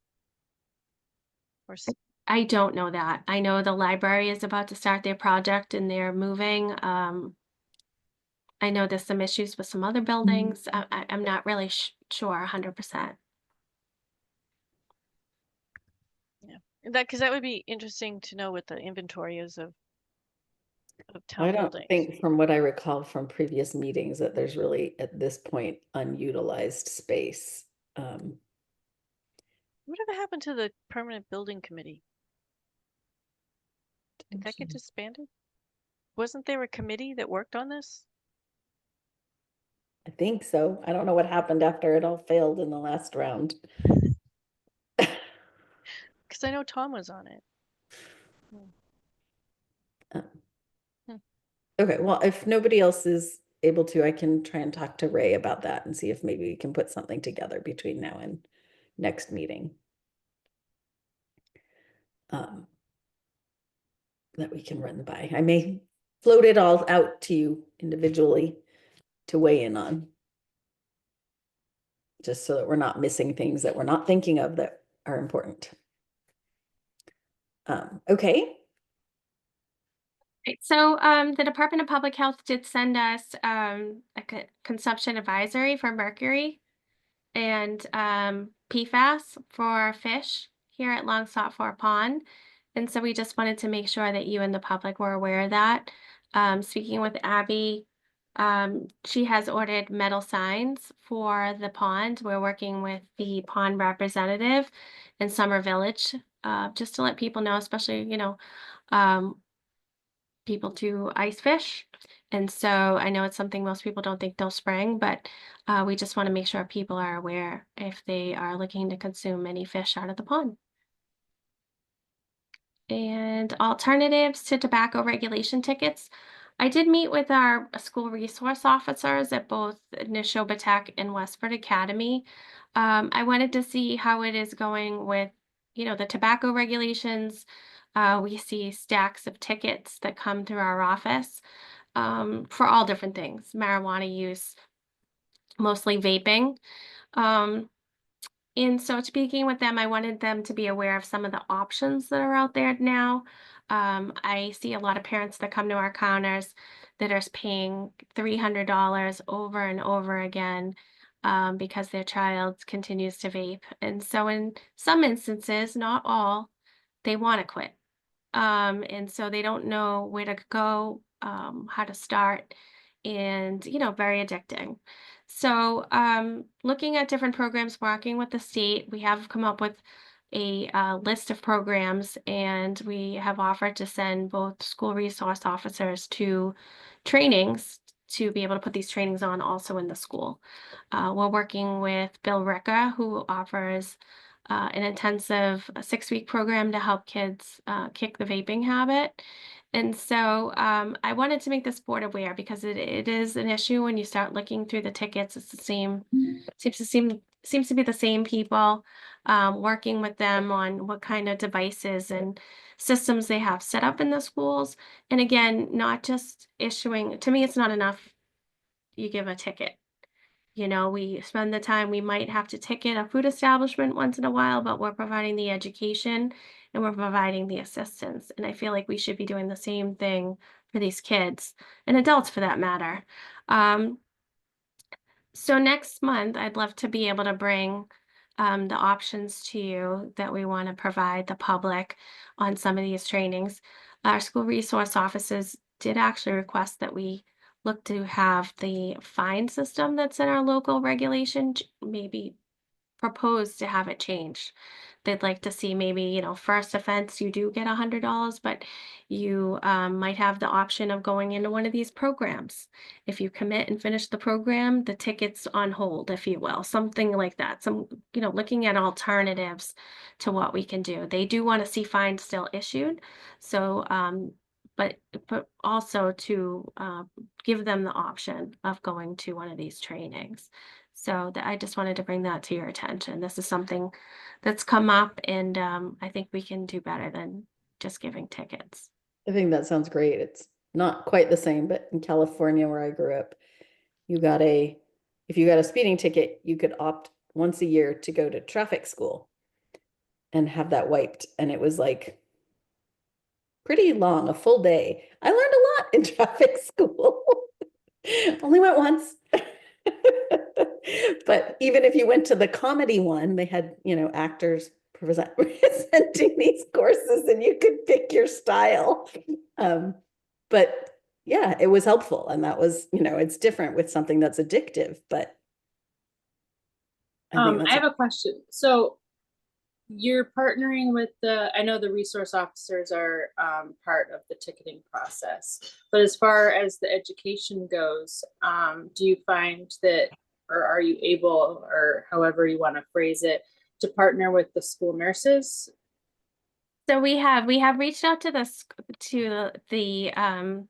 Or I don't know that. I know the library is about to start their project and they're moving. I know there's some issues with some other buildings. I'm not really sure 100%. because that would be interesting to know what the inventory is of town I don't buildings. think, from what I recall from previous meetings, that there's really at this point unutilized space. Whatever happened to the permanent building committee? Did that get disbanded? Wasn't there a committee that worked on this? I think so. I don't know what happened after it all failed in the last round. Because I know Tom was on it. Okay, well, if nobody else is able to, I can try and talk to Ray about that and see if maybe we can put something together between now and next meeting. That we can run by. I may float it all out to you individually to weigh in on. Just so that we're not missing things that we're not thinking of that are important. Okay. Right. So the Department of Public Health did send us a consumption advisory for mercury and PFAS for fish here at Long Sought For Pond. And so we just wanted to make sure that you and the public were aware of that. Speaking with Abby, she has ordered metal signs for the pond. We're working with the pond representative in Summer Village, just to let people know, especially, people to ice fish. And so I know it's something most people don't think they'll spring, but we just want to make sure people are aware if they are looking to consume any fish out of the pond. And alternatives to tobacco regulation tickets. I did meet with our school resource officers at both Neshoba and Westford Academy. I wanted to see how it is going with, the tobacco regulations. We see stacks of tickets that come through our office for all different things, marijuana use, mostly vaping. And so speaking with them, I wanted them to be aware of some of the options that are out there now. I see a lot of parents that come to our counters that are paying $300 over and over again because their child continues to vape. And so in some instances, not all, they want to quit. And so they don't know where to go, how to start, and very addicting. So looking at different programs, working with the state, we have come up with a list of programs, and we have offered to send both school resource officers to trainings to be able to put these trainings on also in the school. We're working with Bill Ricca, who offers an intensive 6-week program to help kids kick the vaping habit. And so I wanted to make this board aware because it is an issue when you start looking through the tickets. It's the same, seems to be the same people, working with them on what kind of devices and systems they have set up in the schools. And again, not just issuing, to me, it's not enough you give a ticket. We spend the time, we might have to ticket a food establishment once in a while, but we're providing the education and we're providing the assistance. And I feel like we should be doing the same thing for these kids and adults for that matter. So next month, I'd love to be able to bring the options to you that we want to provide the public on some of these trainings. Our school resource officers did actually request that we look to have the fine system that's in our local regulation maybe proposed to have it changed. They'd like to see maybe, first offense, you do get $100, but you might have the option of going into one of these programs. If you commit and finish the program, the ticket's on hold, if you will, something like that. Some, looking at alternatives to what we can do. They do want to see fines still issued. So, but also to give them the option of going to one of these trainings. So I just wanted to bring that to your attention. This is something that's come up, and I think we can do better than just giving tickets. I think that sounds great. It's not quite the same, but in California where I grew up, if you got a speeding ticket, you could opt once a year to go to traffic school and have that wiped. And it was like pretty long, a full day. I learned a lot in traffic school. Only went once. But even if you went to the comedy one, they had, actors presenting these courses and you could pick your style. But yeah, it was helpful. And that was, it's different with something that's addictive, but I have a question. So you're partnering with I know the resource officers are part of the ticketing process, but as far as the education goes, do you find that, or are you able, or however you want to phrase it, to partner with the school nurses? So we have reached out to the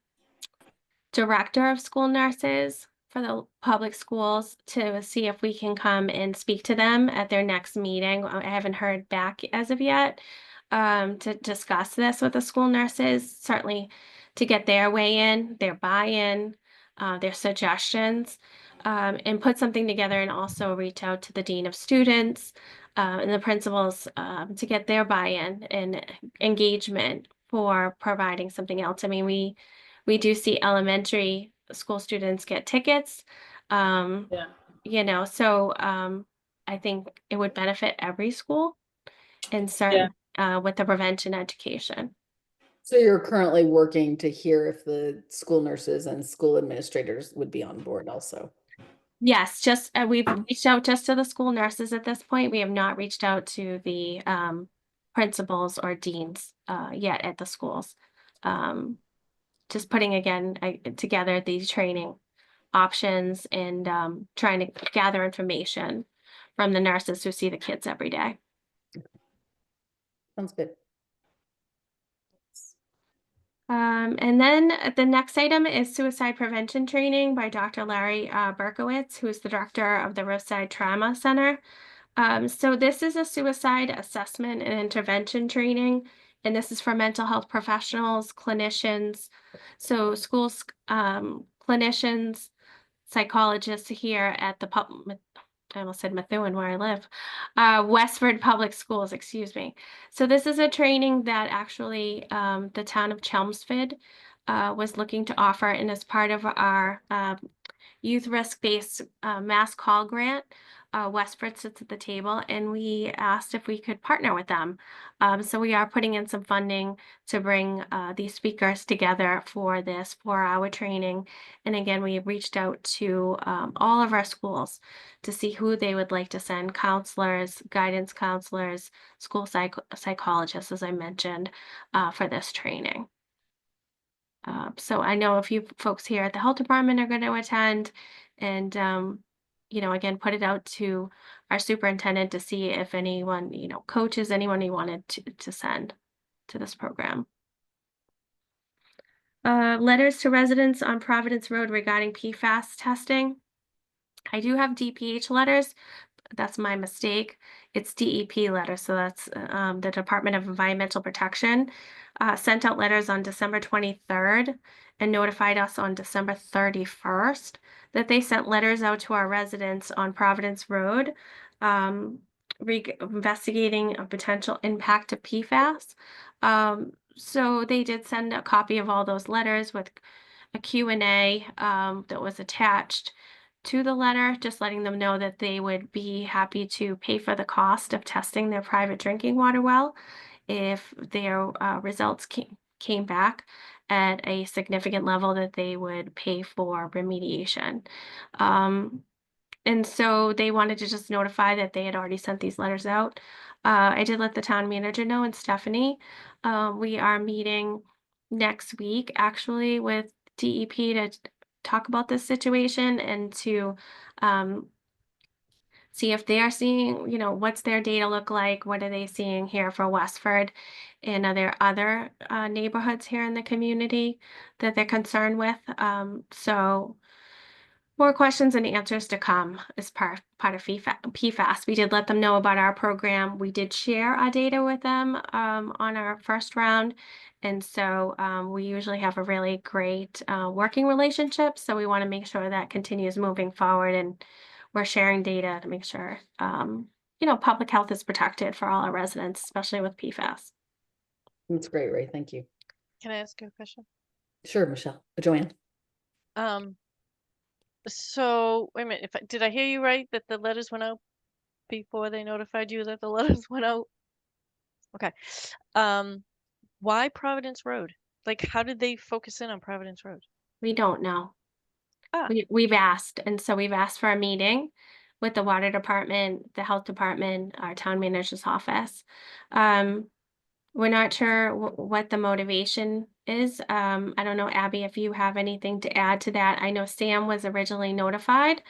director of school nurses for the public schools to see if we can come and speak to them at their next meeting. I haven't heard back as of yet to discuss this with the school nurses, certainly to get their their buy-in, their suggestions, and put something together, and also reach out to the dean of students and the principals to get their buy-in and engagement for providing something else. I mean, we do see elementary school students get tickets. Yeah. So I think it would benefit every school and certain with the prevention education. So you're currently working to hear if the school nurses and school administrators would be on board also. Yes, just we've reached out just to the school nurses at this point. We have not reached out to the principals or deans yet at the schools. Just putting together these training options and trying to gather information from the nurses who see the kids every day. Sounds good. And then the next item is suicide prevention training by Dr. Larry Berkowitz, who is the director of the Roadside Trauma Center. So this is a suicide assessment and intervention training, and this is for mental health professionals, clinicians, so schools, clinicians, psychologists here at the I almost said Methuen where I live, Westford Public Schools, excuse me. So this is a training that actually the town of Chelmsford was looking to offer, and as part of our youth risk-based mass call grant, Westford sits at the table, and we asked if we could partner with them. So we are putting in some funding to bring these speakers together for this 4-hour training. And again, we reached out to all of our schools to see who they would like to send: counselors, guidance counselors, school psychologists, as I mentioned, for this training. So I know a few folks here at the health department are going to attend, and again, put it out to our superintendent to see if anyone, coaches, anyone he wanted to send to this program. Letters to residents on Providence Road regarding PFAS testing. I do have DPH letters. That's my mistake. It's DEP letters. So that's the Department of Environmental Protection sent out letters on December 23rd and notified us on December 31st that they sent letters out to our residents on Providence Road investigating a potential impact of PFAS. So they did send a copy of all those letters with a Q&A that was attached to the letter, just letting them know that they would be happy to pay for the cost of testing their private drinking water well if their results came back at a significant level, that they would pay for remediation. And so they wanted to just notify that they had already sent these letters out. I did let the town manager know, and Stephanie. We are meeting next week actually with DEP to talk about this situation and to see if they are seeing, what's their data look like? What are they seeing here for Westford? And are there other neighborhoods here in the community that they're concerned with? So more questions and answers to come as part of PFAS. We did let them know about our program. We did share our data with them on our first round. And so we usually have a really great working relationship. So we want to make sure that continues moving forward, and we're sharing data to make sure, public health is protected for all our residents, especially with PFAS. That's great, Ray. Thank you. Can I ask you a question? Sure, Michelle. Joanne. So wait a minute, did I hear you right that the letters went out before they notified you that the letters went out? Okay. Why Providence Road? Like, how did they focus in on Providence Road? We don't know. Ah. We've asked, and so we've asked for a meeting with the water department, the health department, our town manager's office. We're not sure what the motivation is. I don't know, Abby, if you have anything to add to that. I know Sam was originally notified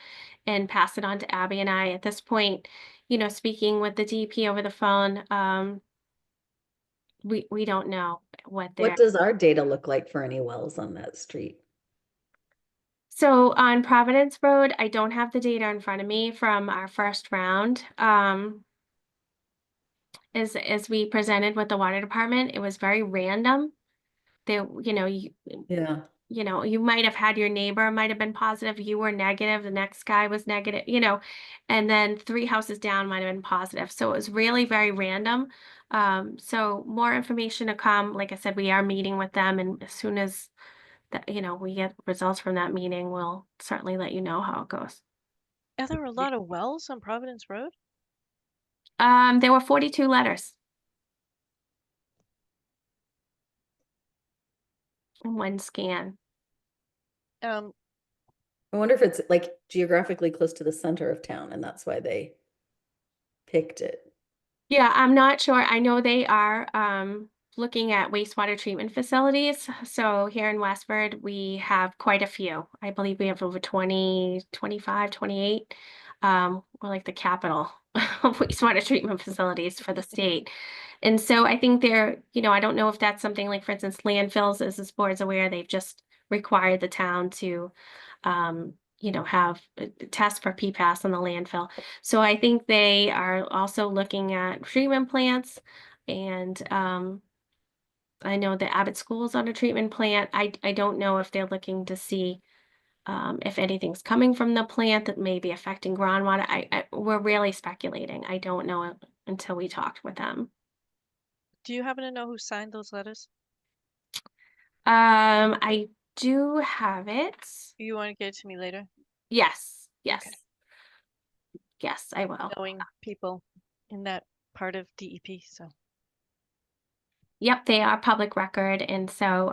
and passed it on to Abby and I. At this point, speaking with the DP over the phone, we don't know what What does our data look like for any wells on that street? So on Providence Road, I don't have the data in front of me from our first round. As we presented with the water department, it was very random. There, Yeah. you might have had your neighbor might have been positive, you were negative, the next guy was negative, and then 3 houses down might have been positive. So it was really very random. So more information to come. Like I said, we are meeting with them, and as soon as that, we get results from that meeting, we'll certainly let you know how it goes. Are there a lot of wells on Providence Road? There were 42 letters. In one scan. I wonder if it's like geographically close to the center of town, and that's why they picked it. Yeah, I'm not sure. I know they are looking at wastewater treatment facilities. So here in Westford, we have quite a few. I believe we have over 20, 25, 28. We're like the capital of wastewater treatment facilities for the state. And so I think they're, I don't know if that's something like, for instance, landfills, as this board's aware, they've just required the town to, have tests for PFAS on the landfill. So I think they are also looking at treatment plants, and I know the Abbott School is on a treatment plant. I don't know if they're looking to see if anything's coming from the plant that may be affecting groundwater. We're really speculating. I don't know until we talked with them. Do you happen to know who signed those letters? I do have it. You want to get it to me later? Yes, yes. Okay. Yes, I will. Knowing people in that part of DEP, so. Yep, they are public record, and so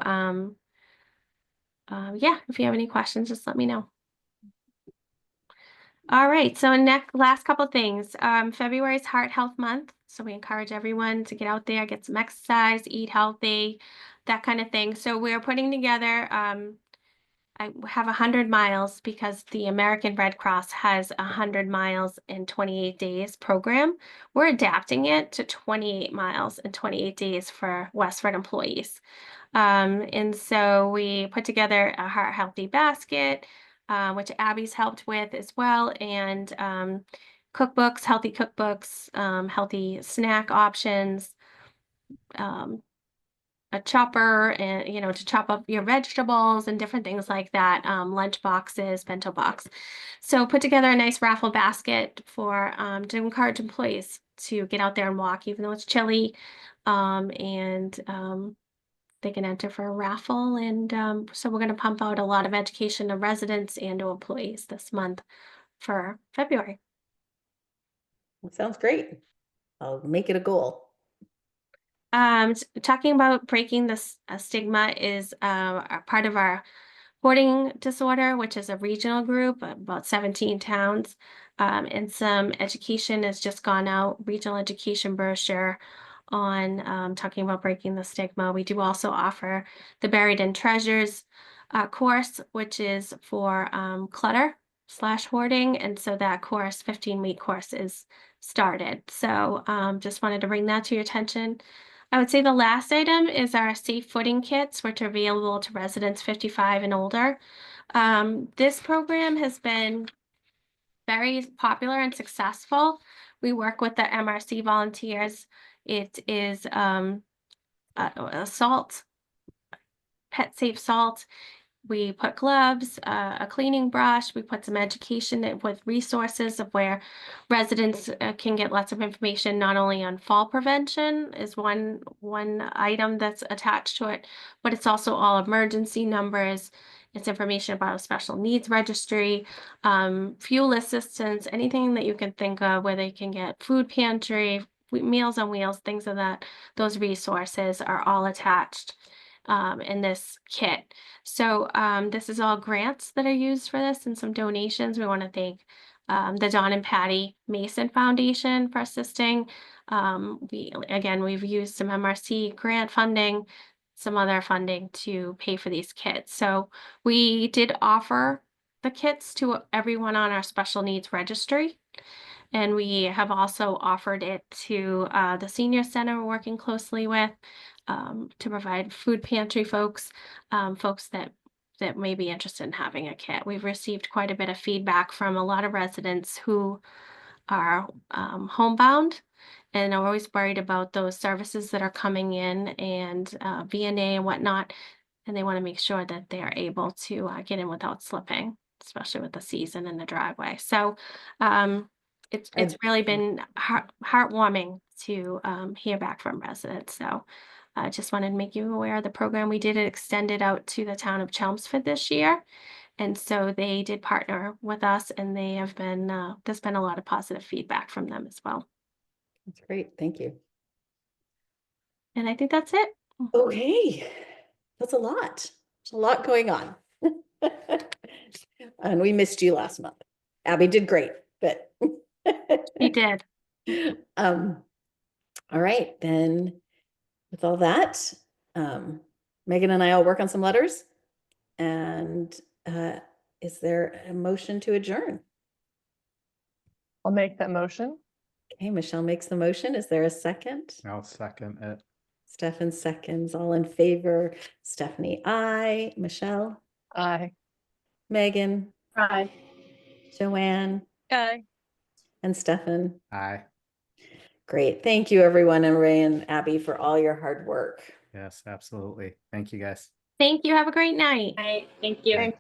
yeah, if you have any questions, just let me know. All right, so last couple things. February is Heart Health Month, so we encourage everyone to get out there, get some exercise, eat healthy, that kind of thing. So we're putting together, I have 100 miles because the American Red Cross has 100 miles in 28 days program. We're adapting it to 28 miles in 28 days for Westford employees. And so we put together a Heart Healthy basket, which Abby's helped with as well, and cookbooks, healthy snack options, a chopper, and to chop up your vegetables and different things like that, lunch boxes, bento box. So put together a nice raffle basket for to encourage employees to get out there and walk, even though it's chilly, and they can enter for a raffle. And so we're going to pump out a lot of education to residents and to employees this month for February. Sounds great. I'll make it a goal. Talking about breaking this stigma is a part of our hoarding disorder, which is a regional group, about 17 towns. And some education has just gone out, regional education brochure on talking about breaking the stigma. We do also offer the Buried in Treasures course, which is for clutter/hoarding. And so that course, 15-week course, is started. So just wanted to bring that to your attention. I would say the last item is our safe footing kits, which are available to residents 55 and older. This program has been very popular and successful. We work with the MRC volunteers. It is a salt, pet safe salt. We put gloves, a cleaning brush. We put some education with resources of where residents can get lots of information, not only on fall prevention is one item that's attached to it, but it's also all emergency numbers. It's information about a special needs registry, fuel assistance, anything that you can think of where they can get food pantry, Meals on Wheels, things of that. Those resources are all attached in this kit. So this is all grants that are used for this and some donations. We want to thank the Don and Patty Mason Foundation for assisting. We've used some MRC grant funding, some other funding to pay for these kits. So we did offer the kits to everyone on our special needs registry. And we have also offered it to the senior center we're working closely with to provide food pantry folks, folks that may be interested in having a kit. We've received quite a bit of feedback from a lot of residents who are homebound and are always worried about those services that are coming in and VNA and whatnot. And they want to make sure that they are able to get in without slipping, especially with the season and the driveway. So it's really been heartwarming to hear back from residents. So I just wanted to make you aware of the program. We did extend it out to the town of Chelmsford this year. And so they did partner with us, and they have been, there's been a lot of positive feedback from them as well. That's great. Thank you. And I think that's it. Okay. That's a lot. There's a lot going on. And we missed you last month. Abby did great, but You did. All right, then with all that, Megan and I will work on some letters. And is there a motion to adjourn? I'll make that motion. Okay, Michelle makes the motion. Is there a second? I'll second it. Stefan seconds. All in favor? Stephanie, aye. Michelle? Aye. Megan? Aye. Joanne? Aye. And Stefan? Aye. Great. Thank you, everyone, and Ray and Abby for all your hard work. Yes, absolutely. Thank you, guys. Thank you. Have a great night. Aye. Thank you. Thank